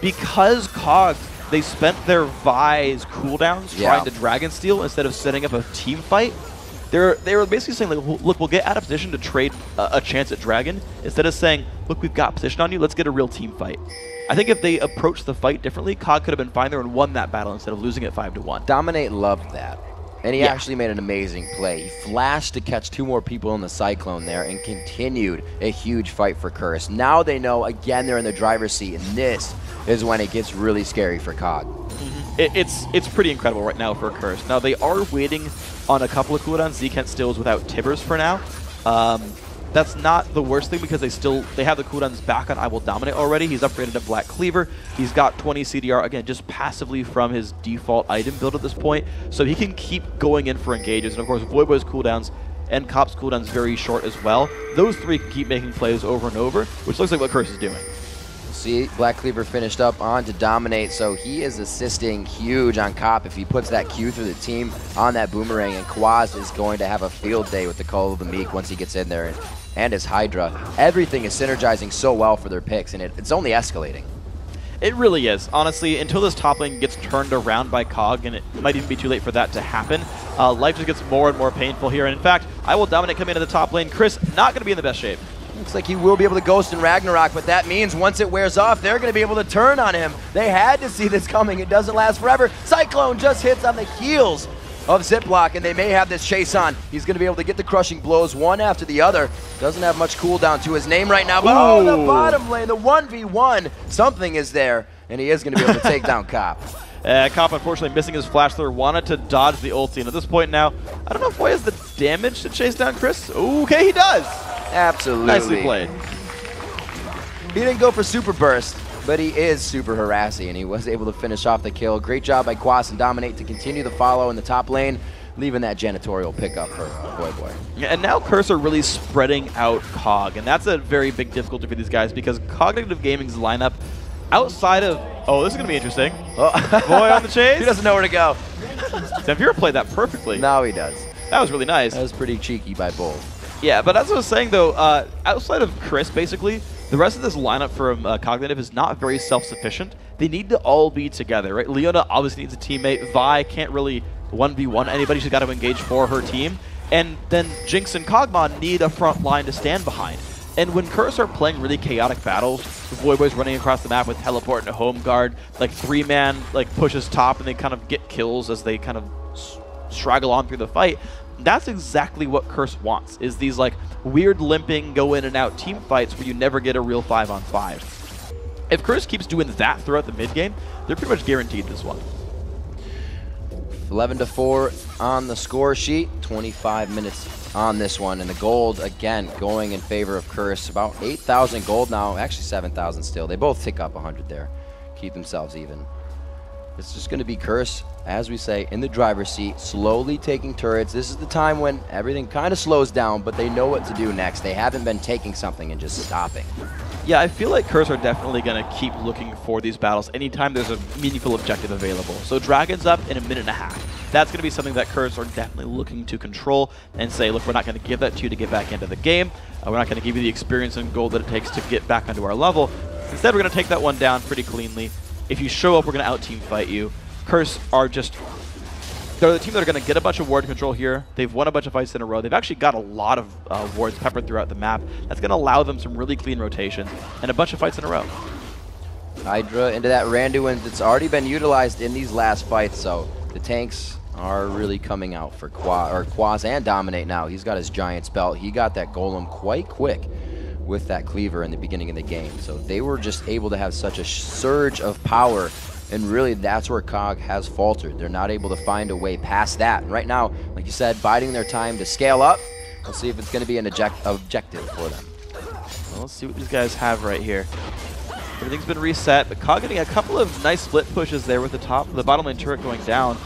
Because Cog, they spent their Vi's cooldowns trying to Dragon Steal instead of setting up a team fight. They were basically saying, like, look, we'll get out of position to trade a chance at Dragon, instead of saying, look, we've got position on you, let's get a real team fight. I think if they approached the fight differently, Cog could have been fine there and won that battle instead of losing it 5-1. Dominate loved that. And he actually made an amazing play. He flashed to catch 2 more people in the Cyclone there and continued a huge fight for Curse. Now they know, again, they're in the driver's seat, and this is when it gets really scary for Cog. It's pretty incredible right now for Curse. Now, they are waiting on a couple of cooldowns. Zekent still is without Tibbers for now. That's not the worst thing because they have the cooldowns back on I Will Dominate already. He's upgraded to Black Cleaver. He's got 20 CDR, again, just passively from his default item build at this point. So he can keep going in for engages. And of course, Voyboy's cooldowns and Cop's cooldowns very short as well. Those 3 can keep making plays over and over, which looks like what Curse is doing. See, Black Cleaver finished up on to Dominate, so he is assisting huge on Cop if he puts that Q through the team on that Boomerang, and Quaz is going to have a field day with the Call of the Meek once he gets in there, and his Hydra. Everything is synergizing so well for their picks, and it's only escalating. It really is. Honestly, until this top lane gets turned around by Cog, and it might even be too late for that to happen, life just gets more and more painful here. And in fact, I Will Dominate coming into the top lane. Chris not going to be in the best shape. Looks like he will be able to Ghost in Ragnarok, but that means once it wears off, they're going to be able to turn on him. They had to see this coming. It doesn't last forever. Cyclone just hits on the heels of Ziploc, and they may have this chase on. He's going to be able to get the crushing blows one after the other. Doesn't have much cooldown to his name right now, but oh, the bottom lane, the 1v1, something is there, and he is going to be able to take down Cop. Cop, unfortunately, missing his flash thrower, wanted to dodge the ulti, and at this point now, I don't know if Boy has the damage to chase down Chris. Okay, he does. Absolutely. Nicely played. He didn't go for Super Burst. but he is super harassing, and he was able to finish off the kill. Great job by Quas and Dominate to continue the follow in the top lane, leaving that janitorial pickup for Voyboy. Yeah, and now Curse are really spreading out COG, and that's a very big difficulty for these guys because Cognitive Gaming's lineup outside of... Oh, this is going to be interesting. Oh. Boy on the chase. He doesn't know where to go. Zamfira played that perfectly. Now he does. That was really nice. That was pretty cheeky by both. Yeah, but as I was saying, though, outside of Chris, basically, the rest of this lineup from Cognitive is not very self-sufficient. They need to all be together, right? Leona obviously needs a teammate. Vi can't really 1v1 anybody. She's got to engage for her team. And then Jinx and Kog'Maw need a front line to stand behind. And when Curse are playing really chaotic battles, Voyboy's running across the map with teleport and a home guard, like 3-man like pushes top and they kind of get kills as they kind of straggle on through the fight. That's exactly what Curse wants, is these like weird limping, go in and out team fights where you never get a real 5-on-5. If Curse keeps doing that throughout the mid game, they're pretty much guaranteed this one. 11-4 on the score sheet, 25 minutes on this one, and the gold again going in favor of Curse. About 8,000 gold now, actually 7,000 still. They both tick up 100 there, keep themselves even. It's just going to be Curse, as we say, in the driver's seat, slowly taking turrets. This is the time when everything kind of slows down, but they know what to do next. They haven't been taking something and just stopping. Yeah, I feel like Curse are definitely going to keep looking for these battles anytime there's a meaningful objective available. So Dragon's up in a minute and a half. That's going to be something that Curse are definitely looking to control and say, look, we're not going to give that to you to get back into the game. We're not going to give you the experience and gold that it takes to get back onto our level. Instead, we're going to take that one down pretty cleanly. If you show up, we're going to out-team fight you. Curse are just... They're the team that are going to get a bunch of ward control here. They've won a bunch of fights in a row. They've actually got a lot of wards peppered throughout the map. That's going to allow them some really clean rotations and a bunch of fights in a row. Hydra into that Randuin that's already been utilized in these last fights, so the tanks are really coming out for Quas and Dominate now. He's got his Giant's Belt. He got that Golem quite quick with that Cleaver in the beginning of the game. So they were just able to have such a surge of power, and really that's where COG has faltered. They're not able to find a way past that. And right now, like you said, biding their time to scale up. We'll see if it's going to be an objective for them. Well, let's see what these guys have right here. Everything's been reset, but COG getting a couple of nice split pushes there with the bottom lane turret going down.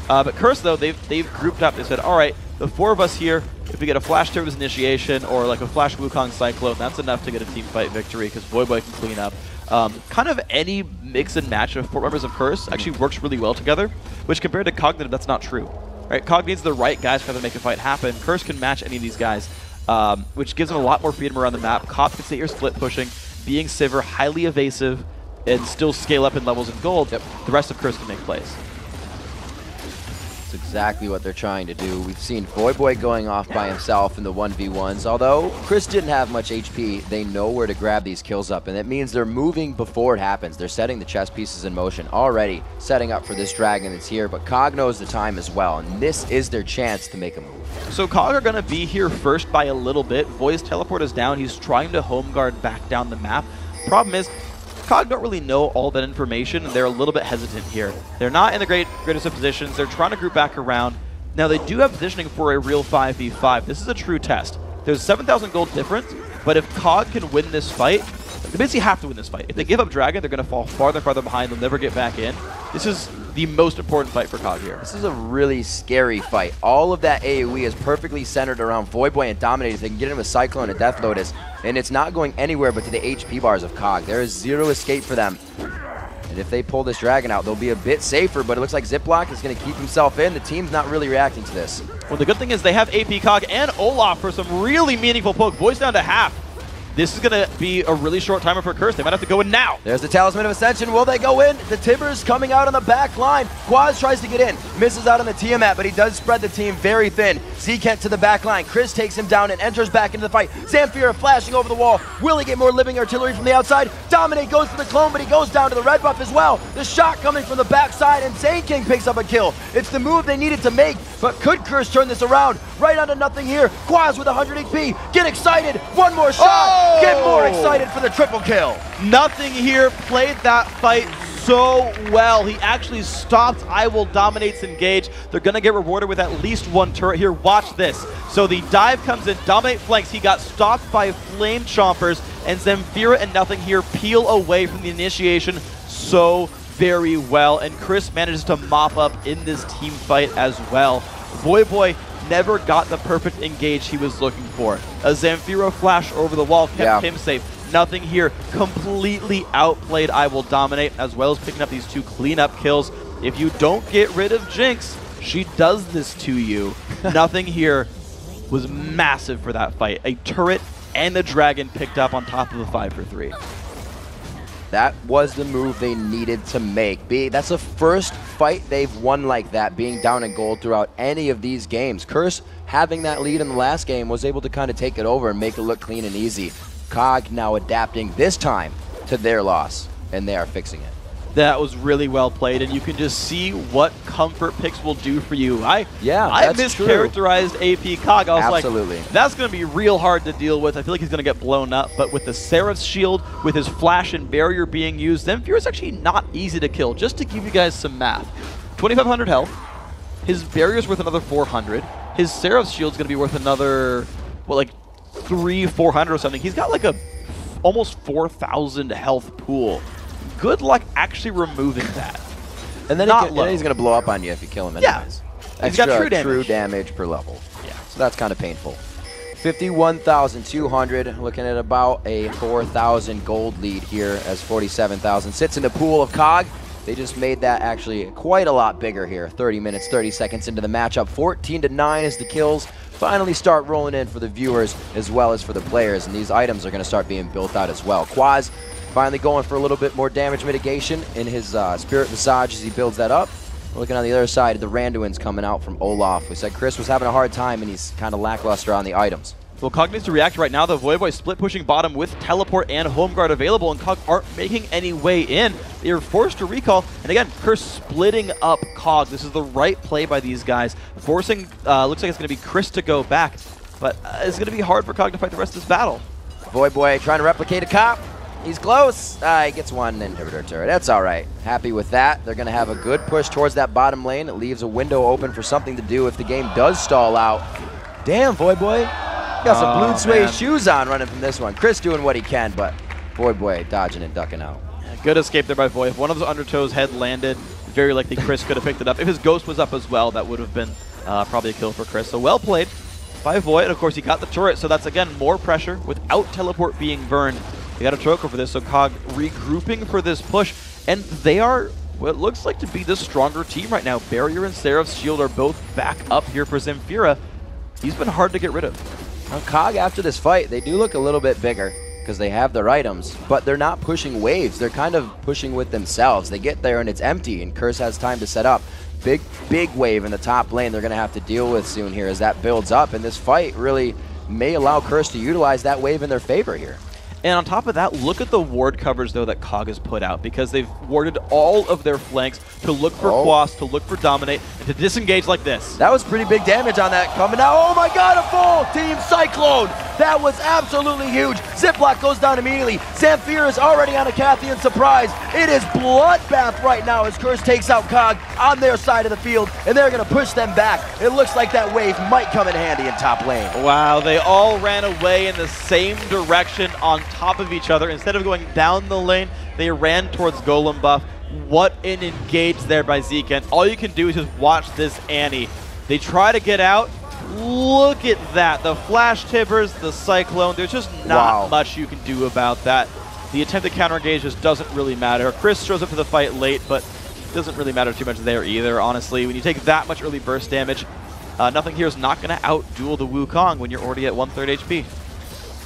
But Curse, though, they've grouped up. They said, all right, the 4 of us here, if we get a Flash Turtles Initiation or like a Flash Wukong Cyclone, that's enough to get a team fight victory because Voyboy can clean up. Kind of any mix and match of 4 members of Curse actually works really well together, which compared to Cognitive, that's not true. Right? Cog needs the right guys for them to make a fight happen. Curse can match any of these guys, which gives them a lot more freedom around the map. Cop can sit here split pushing, being Sivir, highly evasive, and still scale up in levels and gold. Yep. The rest of Curse can make plays. That's exactly what they're trying to do. We've seen Voyboy going off by himself in the 1v1s. Although Chris didn't have much HP, they know where to grab these kills up, and it means they're moving before it happens. They're setting the chess pieces in motion already, setting up for this dragon that's here, but COG knows the time as well, and this is their chance to make a move. So COG are going to be here first by a little bit. Voi's teleport is down. He's trying to home guard back down the map. Problem is, COG don't really know all that information, and they're a little bit hesitant here. They're not in the greatest of positions. They're trying to group back around. Now, they do have positioning for a real 5v5. This is a true test. There's 7,000 gold difference, but if COG can win this fight, they basically have to win this fight. If they give up Dragon, they're going to fall farther and farther behind. They'll never get back in. This is the most important fight for COG here. This is a really scary fight. All of that AoE is perfectly centered around Voyboy and Dominate. They can get him with Cyclone and Death Lotus, and it's not going anywhere but to the HP bars of COG. There is zero escape for them. And if they pull this Dragon out, they'll be a bit safer, but it looks like Ziploc is going to keep himself in. The team's not really reacting to this. Well, the good thing is they have AP COG and Olaf for some really meaningful poke. Voi's down to half. This is going to be a really short timer for Curse. They might have to go in now. There's the Talisman of Ascension. Will they go in? The Tibbers coming out on the back line. Quaz tries to get in. Misses out on the Tiamat, but he does spread the team very thin. Zekent to the back line. Chris takes him down and enters back into the fight. Zamfira flashing over the wall. Will he get more living artillery from the outside? Dominate goes for the clone, but he goes down to the red buff as well. The shot coming from the backside, and Zane King picks up a kill. It's the move they needed to make, but could Curse turn this around? Right onto nothing here. Quaz with 100 HP. Get excited. One more shot. Get more excited for the triple kill. Nothing here played that fight so well. He actually stopped I Will Dominate's engage. They're going to get rewarded with at least one turret here. Watch this. So the dive comes in, Dominate flanks. He got stopped by Flame Chompers, and Zamfira and Nothing here peel away from the initiation so very well. And Chris manages to mop up in this team fight as well. Voyboy never got the perfect engage he was looking for. A Zamfira flash over the wall kept him safe. Nothing here completely outplayed I Will Dominate, as well as picking up these 2 cleanup kills. If you don't get rid of Jinx, she does this to you. Nothing here was massive for that fight. A turret and the dragon picked up on top of a 5 for 3. That was the move they needed to make. That's the first fight they've won like that, being down in gold throughout any of these games. Curse, having that lead in the last game, was able to kind of take it over and make it look clean and easy. COG now adapting this time to their loss, and they are fixing it. That was really well played, and you can just see what comfort picks will do for you. I mischaracterized AP COG. I was like, that's going to be real hard to deal with. I feel like he's going to get blown up, but with the Seraph's shield, with his flash and barrier being used, Zamfira is actually not easy to kill. Just to give you guys some math, 2,500 health, his barrier's worth another 400, his Seraph's shield's going to be worth another, what, like 400 or something. He's got like a almost 4,000 health pool. Good luck actually removing that. And then he's going to blow up on you if you kill him anyways. Yeah. He's got true damage per level. Yeah. So that's kind of painful. 51,200, looking at about a 4,000 gold lead here as 47,000 sits in the pool of COG. They just made that actually quite a lot bigger here. 30 minutes, 30 seconds into the matchup. 14-9 as the kills finally start rolling in for the viewers as well as for the players. And these items are going to start being built out as well. Quaz finally going for a little bit more damage mitigation in his Spirit Visage as he builds that up. Looking on the other side, the Randuin's coming out from Olaf. We said Chris was having a hard time and he's kind of lackluster on the items. Well, COG needs to react right now. The Voyboy split pushing bottom with Teleport and Home Guard available, and COG aren't making any way in. They are forced to recall, and again, Chris splitting up COG. This is the right play by these guys. Forcing, looks like it's going to be Chris to go back, but it's going to be hard for COG to fight the rest of this battle. Voyboy trying to replicate a cop. He's close. He gets one inhibitor turret. That's all right. Happy with that. They're going to have a good push towards that bottom lane. It leaves a window open for something to do if the game does stall out. Damn, Voyboy. Got some blue suede shoes on running from this one. Chris doing what he can, but Voyboy dodging and ducking out. Good escape there by Voy. If one of those Undertow's head landed, very likely Chris could have picked it up. If his Ghost was up as well, that would have been probably a kill for Chris. So well played by Voy, and of course he got the turret, so that's again more pressure without Teleport being burned. They got a choker for this, so COG regrouping for this push, and they are what looks like to be the stronger team right now. Barrier and Seraph's shield are both back up here for Zamfira. He's been hard to get rid of. Now, COG, after this fight, they do look a little bit bigger because they have their items, but they're not pushing waves. They're kind of pushing with themselves. They get there and it's empty, and Curse has time to set up. Big wave in the top lane they're going to have to deal with soon here as that builds up, and this fight really may allow Curse to utilize that wave in their favor here. And on top of that, look at the ward coverage, though, that COG has put out, because they've warded all of their flanks to look for Quas, to look for Dominate, and to disengage like this. That was pretty big damage on that coming out. Oh my god, a full Team Cyclone! That was absolutely huge. Ziploc goes down immediately. Zamfira is already on a Cathian surprise. It is bloodbath right now as Curse takes out COG on their side of the field, and they're going to push them back. It looks like that wave might come in handy in top lane. Wow, they all ran away in the same direction on top of each other. Instead of going down the lane, they ran towards Golem buff. What an engage there by Zeke, and all you can do is just watch this Annie. They try to get out. Look at that. The flash tippers, the cyclone. There's just not much you can do about that. The attempted counter engage just doesn't really matter. Chris shows up to the fight late, but it doesn't really matter too much there either, honestly. When you take that much early burst damage, nothing here is not going to out-duel the Wukong when you're already at 1/3 HP.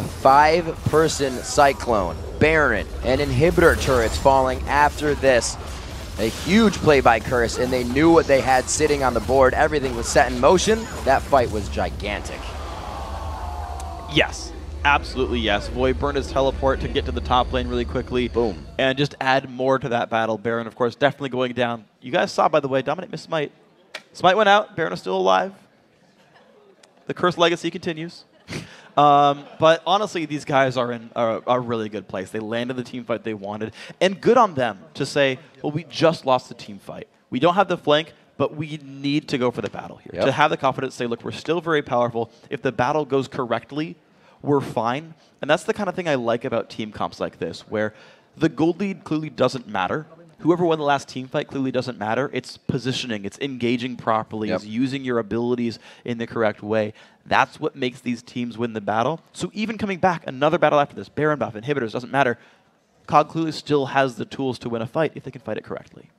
A 5-person Cyclone, Baron, and Inhibitor turrets falling after this. A huge play by Curse, and they knew what they had sitting on the board. Everything was set in motion. That fight was gigantic. Yes, absolutely yes. Void burned his teleport to get to the top lane really quickly. Boom. And just add more to that battle. Baron, of course, definitely going down. You guys saw, by the way, Dominate missed Smite. Smite went out. Baron is still alive. The Curse legacy continues. But honestly, these guys are in a really good place. They landed the team fight they wanted. And good on them to say, well, we just lost the team fight. We don't have the flank, but we need to go for the battle here. Yep. To have the confidence to say, look, we're still very powerful. If the battle goes correctly, we're fine. And that's the kind of thing I like about team comps like this, where the gold lead clearly doesn't matter. Whoever won the last team fight clearly doesn't matter. It's positioning. It's engaging properly. Yep. It's using your abilities in the correct way. That's what makes these teams win the battle. So even coming back, another battle after this, Baron buff, inhibitors, doesn't matter. COG clearly still has the tools to win a fight if they can fight it correctly.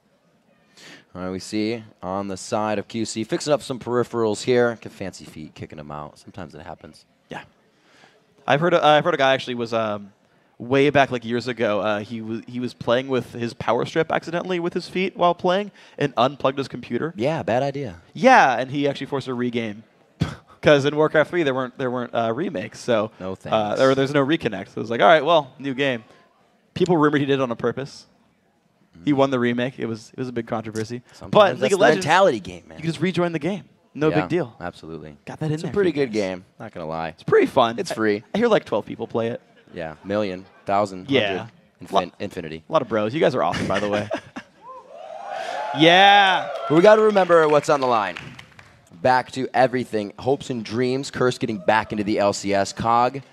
All right, we see on the side of QC, fixing up some peripherals here. Fancy feet, kicking them out. Sometimes it happens. Yeah. I've heard a guy actually was... way back like years ago, he was playing with his power strip accidentally with his feet while playing and unplugged his computer. Yeah, bad idea. Yeah, and he actually forced a regame because in Warcraft 3 there weren't remakes, so no thanks. There's no reconnect. So it was like, all right, well, new game. People rumored he did it on purpose. He won the remake. It was a big controversy. Sometimes but that's League of the Legends, mentality game, man. you can just rejoin the game. No Yeah, big deal. Absolutely. Got that in It's there. a pretty for you good guys. game. Not gonna lie. It's pretty fun. It's free. I hear like 12 people play it. Yeah, million, thousand, Yeah. infinity. A lot of bros. You guys are awesome, by the way. Yeah. But we got to remember what's on the line. Back to everything. Hopes and dreams. Curse getting back into the LCS. COG,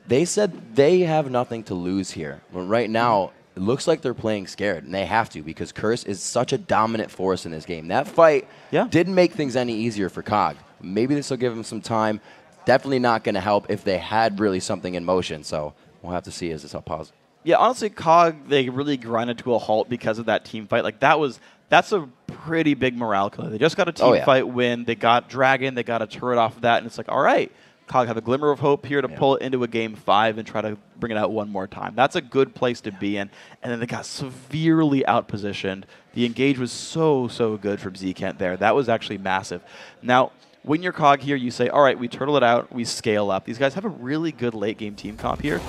they said they have nothing to lose here. But right now, it looks like they're playing scared, and they have to because Curse is such a dominant force in this game. That fight didn't make things any easier for COG. Maybe this will give them some time. Definitely not going to help if they had really something in motion. So we'll have to see as this pause. Yeah, honestly, COG, they really grinded to a halt because of that team fight. Like, that's a pretty big morale killer. They just got a team fight win. They got Dragon. They got a turret off of that. And it's like, all right, COG have a glimmer of hope here to pull it into a game 5 and try to bring it out one more time. That's a good place to be in. And then they got severely outpositioned. The engage was so good from Zkent there. That was actually massive. Now, when you're COG here, you say, all right, we turtle it out, we scale up. These guys have a really good late-game team comp here.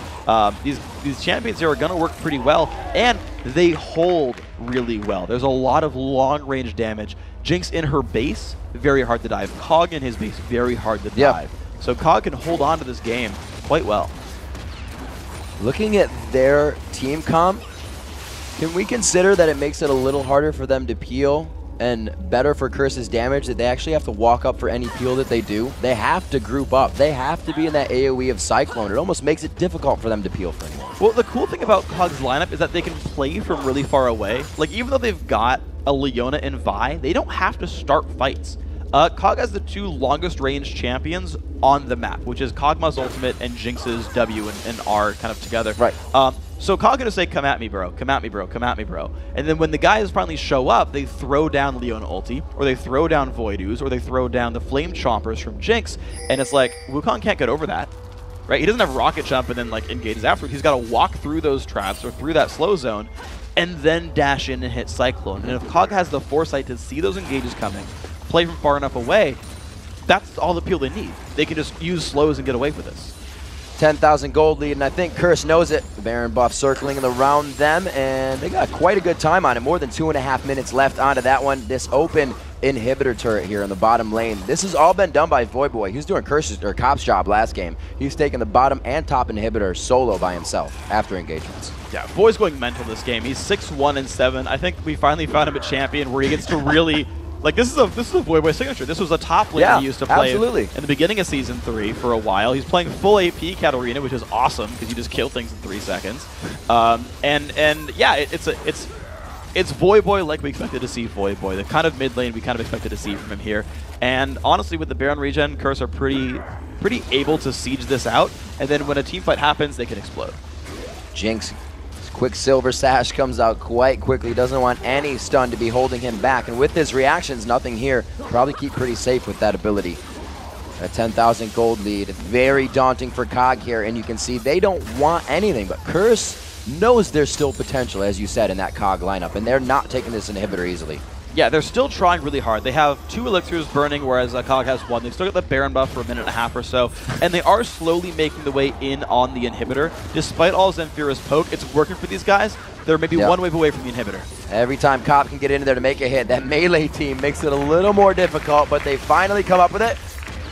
These champions here are going to work pretty well, and they hold really well. There's a lot of long-range damage. Jinx in her base, very hard to dive. COG in his base, very hard to dive. So COG can hold on to this game quite well. Looking at their team comp, can we consider that it makes it a little harder for them to peel and better for Curse's damage, that they actually have to walk up for any peel that they do? They have to group up. They have to be in that AoE of Cyclone. It almost makes it difficult for them to peel for anyone. Well, the cool thing about COG's lineup is that they can play from really far away. Like, even though they've got a Leona and Vi, they don't have to start fights. COG has the 2 longest range champions on the map, which is Kog'Maw's ultimate and Jinx's W and R kind of together. Right. So COG gonna say, come at me, bro. Come at me, bro. Come at me, bro. And then when the guys finally show up, they throw down Leona ulti, or they throw down Voidooz, or they throw down the Flame Chompers from Jinx, and it's like, Wukong can't get over that. Right? He doesn't have rocket jump and then like engages afterwards. He's got to walk through those traps or through that slow zone and then dash in and hit Cyclone. And if COG has the foresight to see those engages coming, play from far enough away, that's all the peel they need. They can just use slows and get away with this. 10,000 gold lead, and I think Curse knows it. The Baron buff circling around them, and they got quite a good time on it. More than 2.5 minutes left onto that one. This open inhibitor turret here in the bottom lane. This has all been done by Voyboy. He was doing Cop's job last game. He's taking the bottom and top inhibitor solo by himself after engagements. Yeah, Boy's going mental this game. He's 6-1-7. I think we finally found him a champion where he gets to really... Like, this is a Voyboy signature. This was a top lane he used to play in the beginning of Season 3 for a while. He's playing full AP Katarina, which is awesome because you just kill things in 3 seconds. And yeah, it's Voyboy like we expected to see Voyboy. The kind of mid lane we kind of expected to see from him here. And honestly, with the Baron regen, Curse are pretty able to siege this out. And then when a team fight happens, they can explode. Jinx. Quicksilver Sash comes out quite quickly. Doesn't want any stun to be holding him back. And with his reactions, nothing here. Probably keep pretty safe with that ability. A 10,000 gold lead. Very daunting for COG here. And you can see they don't want anything. But Curse knows there's still potential, as you said, in that COG lineup. And they're not taking this inhibitor easily. Yeah, they're still trying really hard. They have 2 elixirs burning, whereas COG has 1. They've still got the Baron buff for a minute and a half or so, and they are slowly making the way in on the inhibitor. Despite all Zenfira's poke, it's working for these guys. They're maybe one wave away from the inhibitor. Every time Cop can get into there to make a hit, that melee team makes it a little more difficult, but they finally come up with it.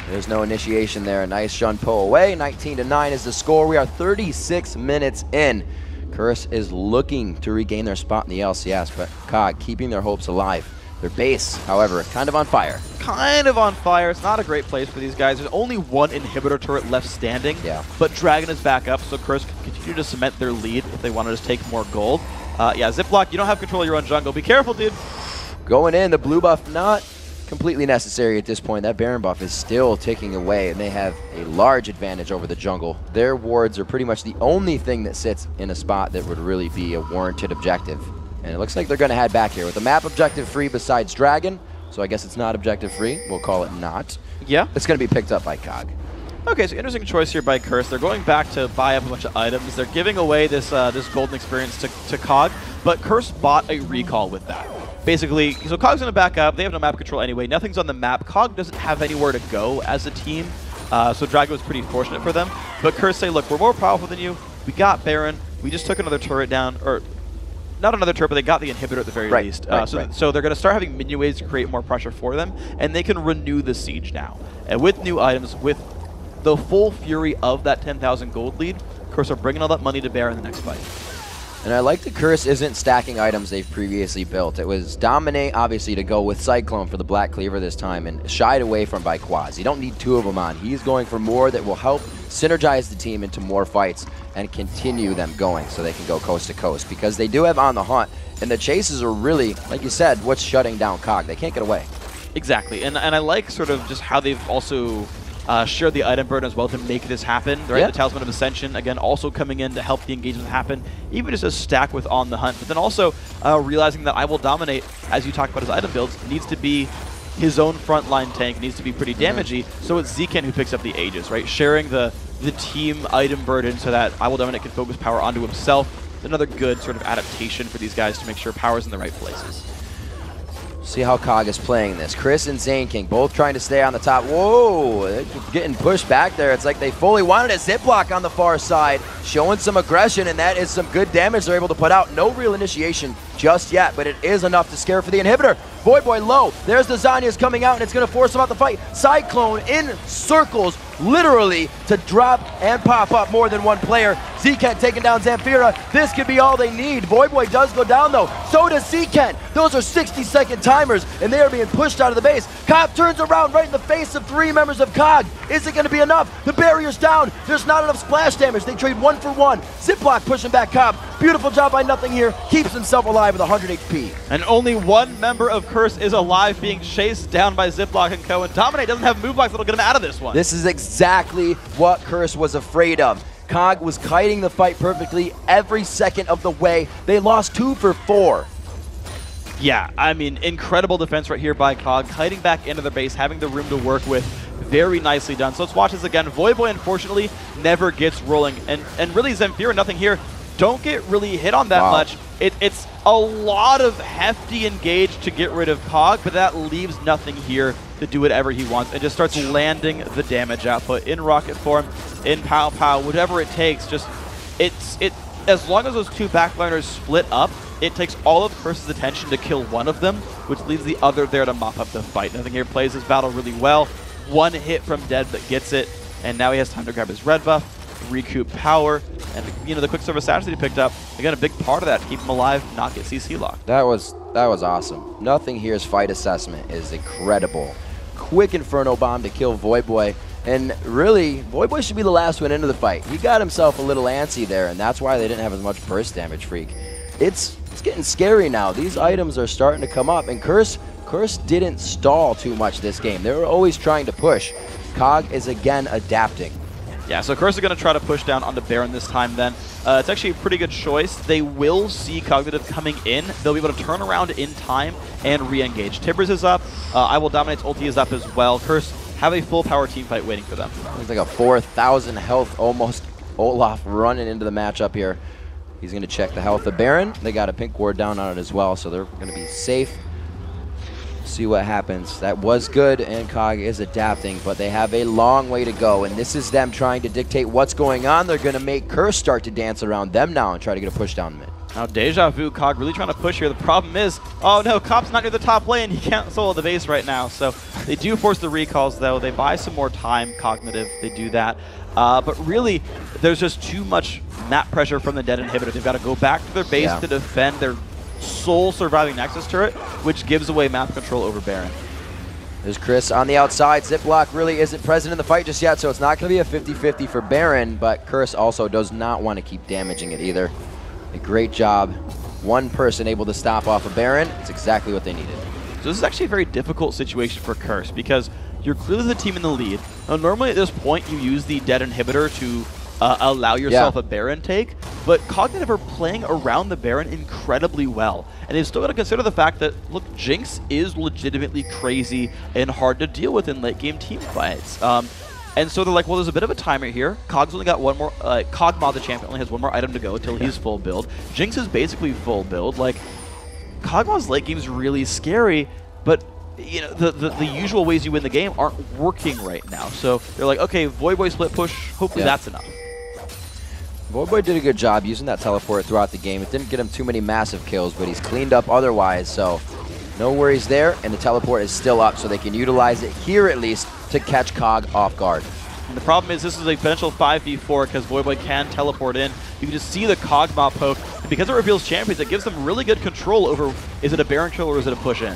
There's no initiation there. A nice Shun Po away. 19-9 is the score. We are 36 minutes in. Curse is looking to regain their spot in the LCS, but COG keeping their hopes alive. Their base, however, kind of on fire. Kind of on fire. It's not a great place for these guys. There's only one inhibitor turret left standing, but Dragon is back up, so Curse can continue to cement their lead if they want to just take more gold. Yeah, Ziploc, you don't have control of your own jungle. Be careful, dude. Going in, the blue buff not completely necessary at this point. That Baron buff is still ticking away, and they have a large advantage over the jungle. Their wards are pretty much the only thing that sits in a spot that would really be a warranted objective. And it looks like they're going to head back here with the map objective free besides Dragon. So I guess it's not objective free. We'll call it not. Yeah. It's going to be picked up by COG. Okay, so interesting choice here by Curse. They're going back to buy up a bunch of items. They're giving away this this golden experience to COG, but Curse bought a recall with that. Basically, so COG's going to back up. They have no map control anyway. Nothing's on the map. COG doesn't have anywhere to go as a team, so Dragon was pretty fortunate for them. But Curse say, look, we're more powerful than you. We got Baron. We just took another turret down, or not another turret, but they got the inhibitor at the very least. So they're going to start having minion waves to create more pressure for them, and they can renew the siege now. And with new items, with the full fury of that 10,000 gold lead, Curse are bringing all that money to bear in the next fight. And I like the Curse isn't stacking items they've previously built. It was Dominate, obviously, to go with Cyclone for the Black Cleaver this time, and shied away from by Quaz. You don't need two of them on. He's going for more that will help synergize the team into more fights and continue them going so they can go coast to coast, because they do have On the Hunt, and the chases are really, like you said, what's shutting down COG. They can't get away. Exactly, and I like sort of just how they've also shared the item burden as well to make this happen. Right? The Talisman of Ascension, again, also coming in to help the engagement happen, even just a stack with On the Hunt, but then also realizing that I Will Dominate, as you talked about his item builds, needs to be his own frontline tank, needs to be pretty damagey, so it's Zekan who picks up the Aegis, right? Sharing the team item burden so that I Will Dominate can focus power onto himself. Another good sort of adaptation for these guys to make sure power's in the right places. See how COG is playing this. Chris and Zane King both trying to stay on the top. Whoa, they're getting pushed back there. It's like they fully wanted a Ziploc on the far side, showing some aggression, and that is some good damage they're able to put out. No real initiation just yet, but it is enough to scare for the inhibitor. Voyboy low. There's the Zhonya's coming out, and it's going to force him out the fight. Cyclone in circles, literally, to drop and pop up more than one player. Zekent taking down Zamfira. This could be all they need. Voyboy does go down, though. So does Zekent. Those are 60-second timers, and they are being pushed out of the base. Cobb turns around right in the face of three members of COG. Is it going to be enough? The barrier's down. There's not enough splash damage. They trade 1 for 1. Ziploc pushing back Cobb. Beautiful job by Nothing here. Keeps himself alive with 100 HP. And only one member of Curse is alive, being chased down by Ziploc and Co. And Dominate doesn't have move blocks that'll get him out of this one. This is exactly what Curse was afraid of. COG was kiting the fight perfectly every second of the way. They lost 2 for 4. Yeah, I mean, incredible defense right here by COG, kiting back into their base, having the room to work with. Very nicely done. So let's watch this again. Voyboy, unfortunately, never gets rolling. And really, Zamfira, Nothing here, don't get really hit on that much. It's a lot of hefty engage to get rid of COG, but that leaves Nothing here to do whatever he wants and just starts landing the damage output in rocket form, in Pow Pow, whatever it takes. Just as long as those two backliners split up, it takes all of Curse's attention to kill one of them, which leaves the other there to mop up the fight. Nothing here plays this battle really well. One hit from Dead that gets it, and now he has time to grab his red buff, recoup power, and the quick service assassin he picked up, again, a big part of that, keep him alive, not get CC locked. That was awesome. Nothing here's fight assessment is incredible. Quick Inferno Bomb to kill Voyboy, and really, Voyboy should be the last one into the fight. He got himself a little antsy there, and that's why they didn't have as much burst damage, Freak. It's getting scary now. These items are starting to come up, and Curse didn't stall too much this game. They were always trying to push. COG is again adapting. Yeah, so Curse are going to try to push down onto Baron this time then. It's actually a pretty good choice. They will see Cognitive coming in. They'll be able to turn around in time and re-engage. Tibbers is up. I Will Dominate's ulti is up as well. Curse have a full power team fight waiting for them. It's like a 4,000 health almost Olaf running into the matchup here. He's going to check the health of Baron. They got a pink ward down on it as well, so they're going to be safe. See what happens. That was good, and COG is adapting, but they have a long way to go, and this is them trying to dictate what's going on. They're going to make Curse start to dance around them now and try to get a push down mid. Now Deja Vu, Cog really trying to push here. The problem is, oh no, Cop's not near the top lane. He can't solo the base right now. So they do force the recalls though. They buy some more time, Cognitive, they do that. But really, there's just too much map pressure from the dead inhibitor. They've got to go back to their base to defend their sole surviving Nexus turret, which gives away map control over Baron. There's Chris on the outside. Ziploc really isn't present in the fight just yet, so it's not going to be a 50-50 for Baron, but Curse also does not want to keep damaging it either. A great job. One person able to stop off of Baron. It's exactly what they needed. So this is actually a very difficult situation for Curse because you're clearly the team in the lead. Now, normally at this point, you use the dead inhibitor to allow yourself a Baron take, but Cognitive are playing around the Baron incredibly well. And they've still got to consider the fact that, look, Jinx is legitimately crazy and hard to deal with in late game team fights. And so they're like, well, there's a bit of a timer here. Cog's only got one more, Kog'Maw, the champion, only has one more item to go until he's full build. Jinx is basically full build. Like, Kog'Maw's late game's really scary, but you know, the usual ways you win the game aren't working right now. So they're like, okay, Voyboy split push, hopefully that's enough. Voyboy did a good job using that teleport throughout the game. It didn't get him too many massive kills, but he's cleaned up otherwise, so no worries there, and the teleport is still up, so they can utilize it here at least to catch Cog off guard. And the problem is this is a potential 5v4 because Voyboy can teleport in. You can just see the Kog'Maw poke, and because it reveals champions, it gives them really good control over, is it a Baron kill or is it a push in?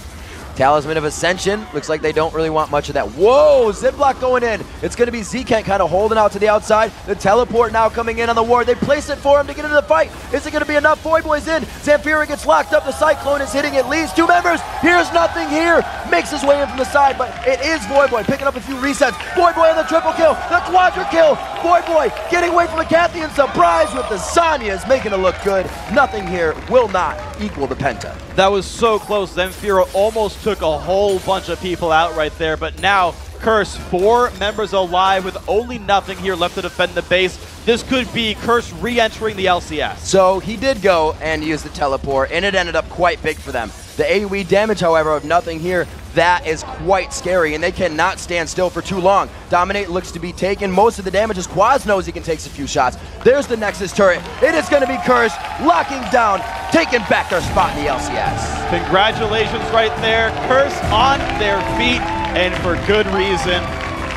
Talisman of Ascension. Looks like they don't really want much of that. Whoa, Ziploc going in. It's going to be Zkent kind of holding out to the outside. The teleport now coming in on the ward. They place it for him to get into the fight. Is it going to be enough? Voyboy's in. Zamfira gets locked up. The Cyclone is hitting at least 2 members. Here's nothing here. Makes his way in from the side, but it is Voyboy picking up a few resets. Voyboy on the triple kill. The quadra kill. Voyboy getting away from the Cathian. Surprise with the Zhonya's making it look good. Nothing here will not equal the Penta. That was so close. Zamfira almost took a whole bunch of people out right there, but now Curse, 4 members alive with only nothing here left to defend the base. This could be Curse re-entering the LCS. So he did go and use the teleport, and it ended up quite big for them. The AoE damage, however, of nothing here, that is quite scary, and they cannot stand still for too long. Dominate looks to be taken. Most of the damage is Quaz knows he can take a few shots. There's the Nexus turret. It is going to be Curse locking down, taking back their spot in the LCS. Congratulations right there. Curse on their feet, and for good reason.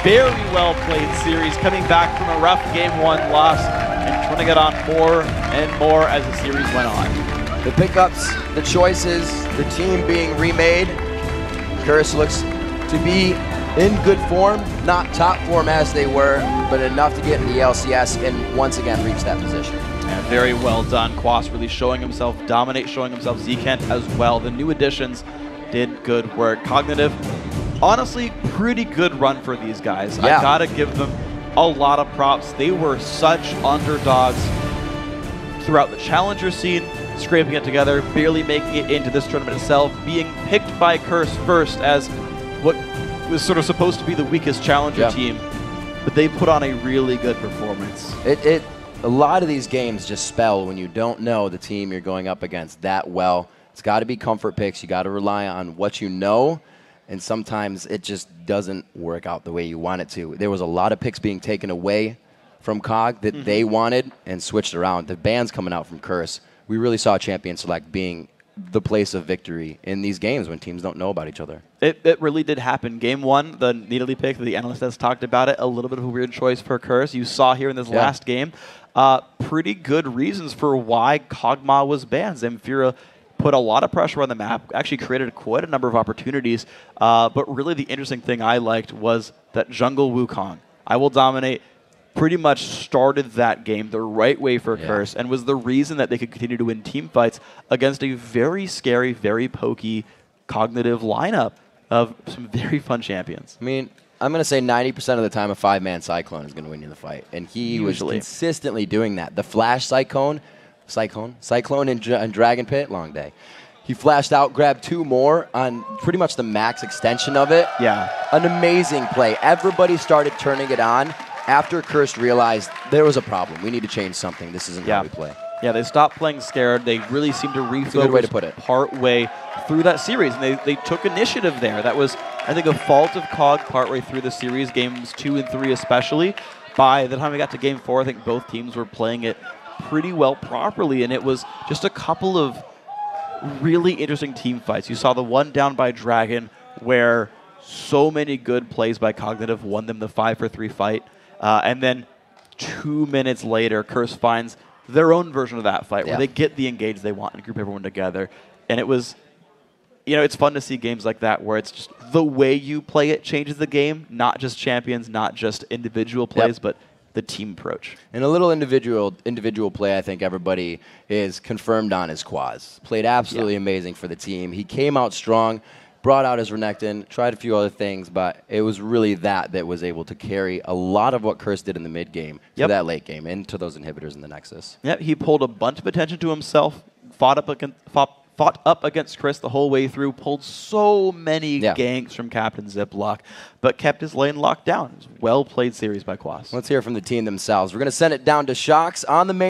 Very well played series, coming back from a rough Game 1 loss and trying to get on more and more as the series went on. The pickups, the choices, the team being remade. Curse looks to be in good form, not top form as they were, but enough to get in the LCS and once again reach that position. Yeah, very well done. Quas really showing himself, Dominate showing himself, Zkent as well. The new additions did good work. Cognitive, honestly, pretty good run for these guys. Yeah. I gotta give them a lot of props. They were such underdogs throughout the challenger scene, scraping it together, barely making it into this tournament itself, being picked by Curse first as what was sort of supposed to be the weakest challenger team, but they put on a really good performance. A lot of these games just spell when you don't know the team you're going up against that well. It's got to be comfort picks. You got to rely on what you know, and sometimes it just doesn't work out the way you want it to. There was a lot of picks being taken away from Cog that they wanted and switched around. The bans coming out from Curse, we really saw Champion Select being the place of victory in these games when teams don't know about each other. It really did happen. Game 1, the Nidalee pick, the analyst has talked about it, a little bit of a weird choice for Curse. You saw here in this last game, pretty good reasons for why Kog'Maw was banned. Zamfira put a lot of pressure on the map, actually created quite a number of opportunities, but really the interesting thing I liked was that jungle Wukong, I will dominate, pretty much started that game the right way for Curse and was the reason that they could continue to win team fights against a very scary, very pokey, Cognitive lineup of some very fun champions. I mean, I'm going to say 90% of the time a 5-man Cyclone is going to win you the fight, and he was consistently doing that. The Flash Cyclone and Dragon Pit, long day. He flashed out, grabbed 2 more on pretty much the max extension of it. Yeah. An amazing play. Everybody started turning it on after Curse realized there was a problem. We need to change something. This isn't how we play. Yeah, they stopped playing scared. They really seemed to refocus partway through that series, and they took initiative there. That was, I think, a fault of Cog partway through the series, games 2 and 3 especially. By the time we got to game 4, I think both teams were playing it pretty well properly, and it was just a couple of really interesting team fights. You saw the one down by Dragon where so many good plays by Cognitive won them the 5-for-3 fight, and then 2 minutes later, Curse finds their own version of that fight where they get the engage they want and group everyone together. And it was, it's fun to see games like that where it's just the way you play it changes the game, not just champions, not just individual plays, but the team approach. And a little individual play, I think everybody is confirmed on is Quaz. Played absolutely amazing for the team. He came out strong, brought out his Renekton, tried a few other things, but it was really that was able to carry a lot of what Curse did in the mid game to that late game, into those inhibitors in the Nexus. Yep, he pulled a bunch of attention to himself, fought up against Chris the whole way through, pulled so many ganks from Captain Ziploc, but kept his lane locked down. It was a well-played series by Quaz. Let's hear from the team themselves. We're going to send it down to Shocks on the main.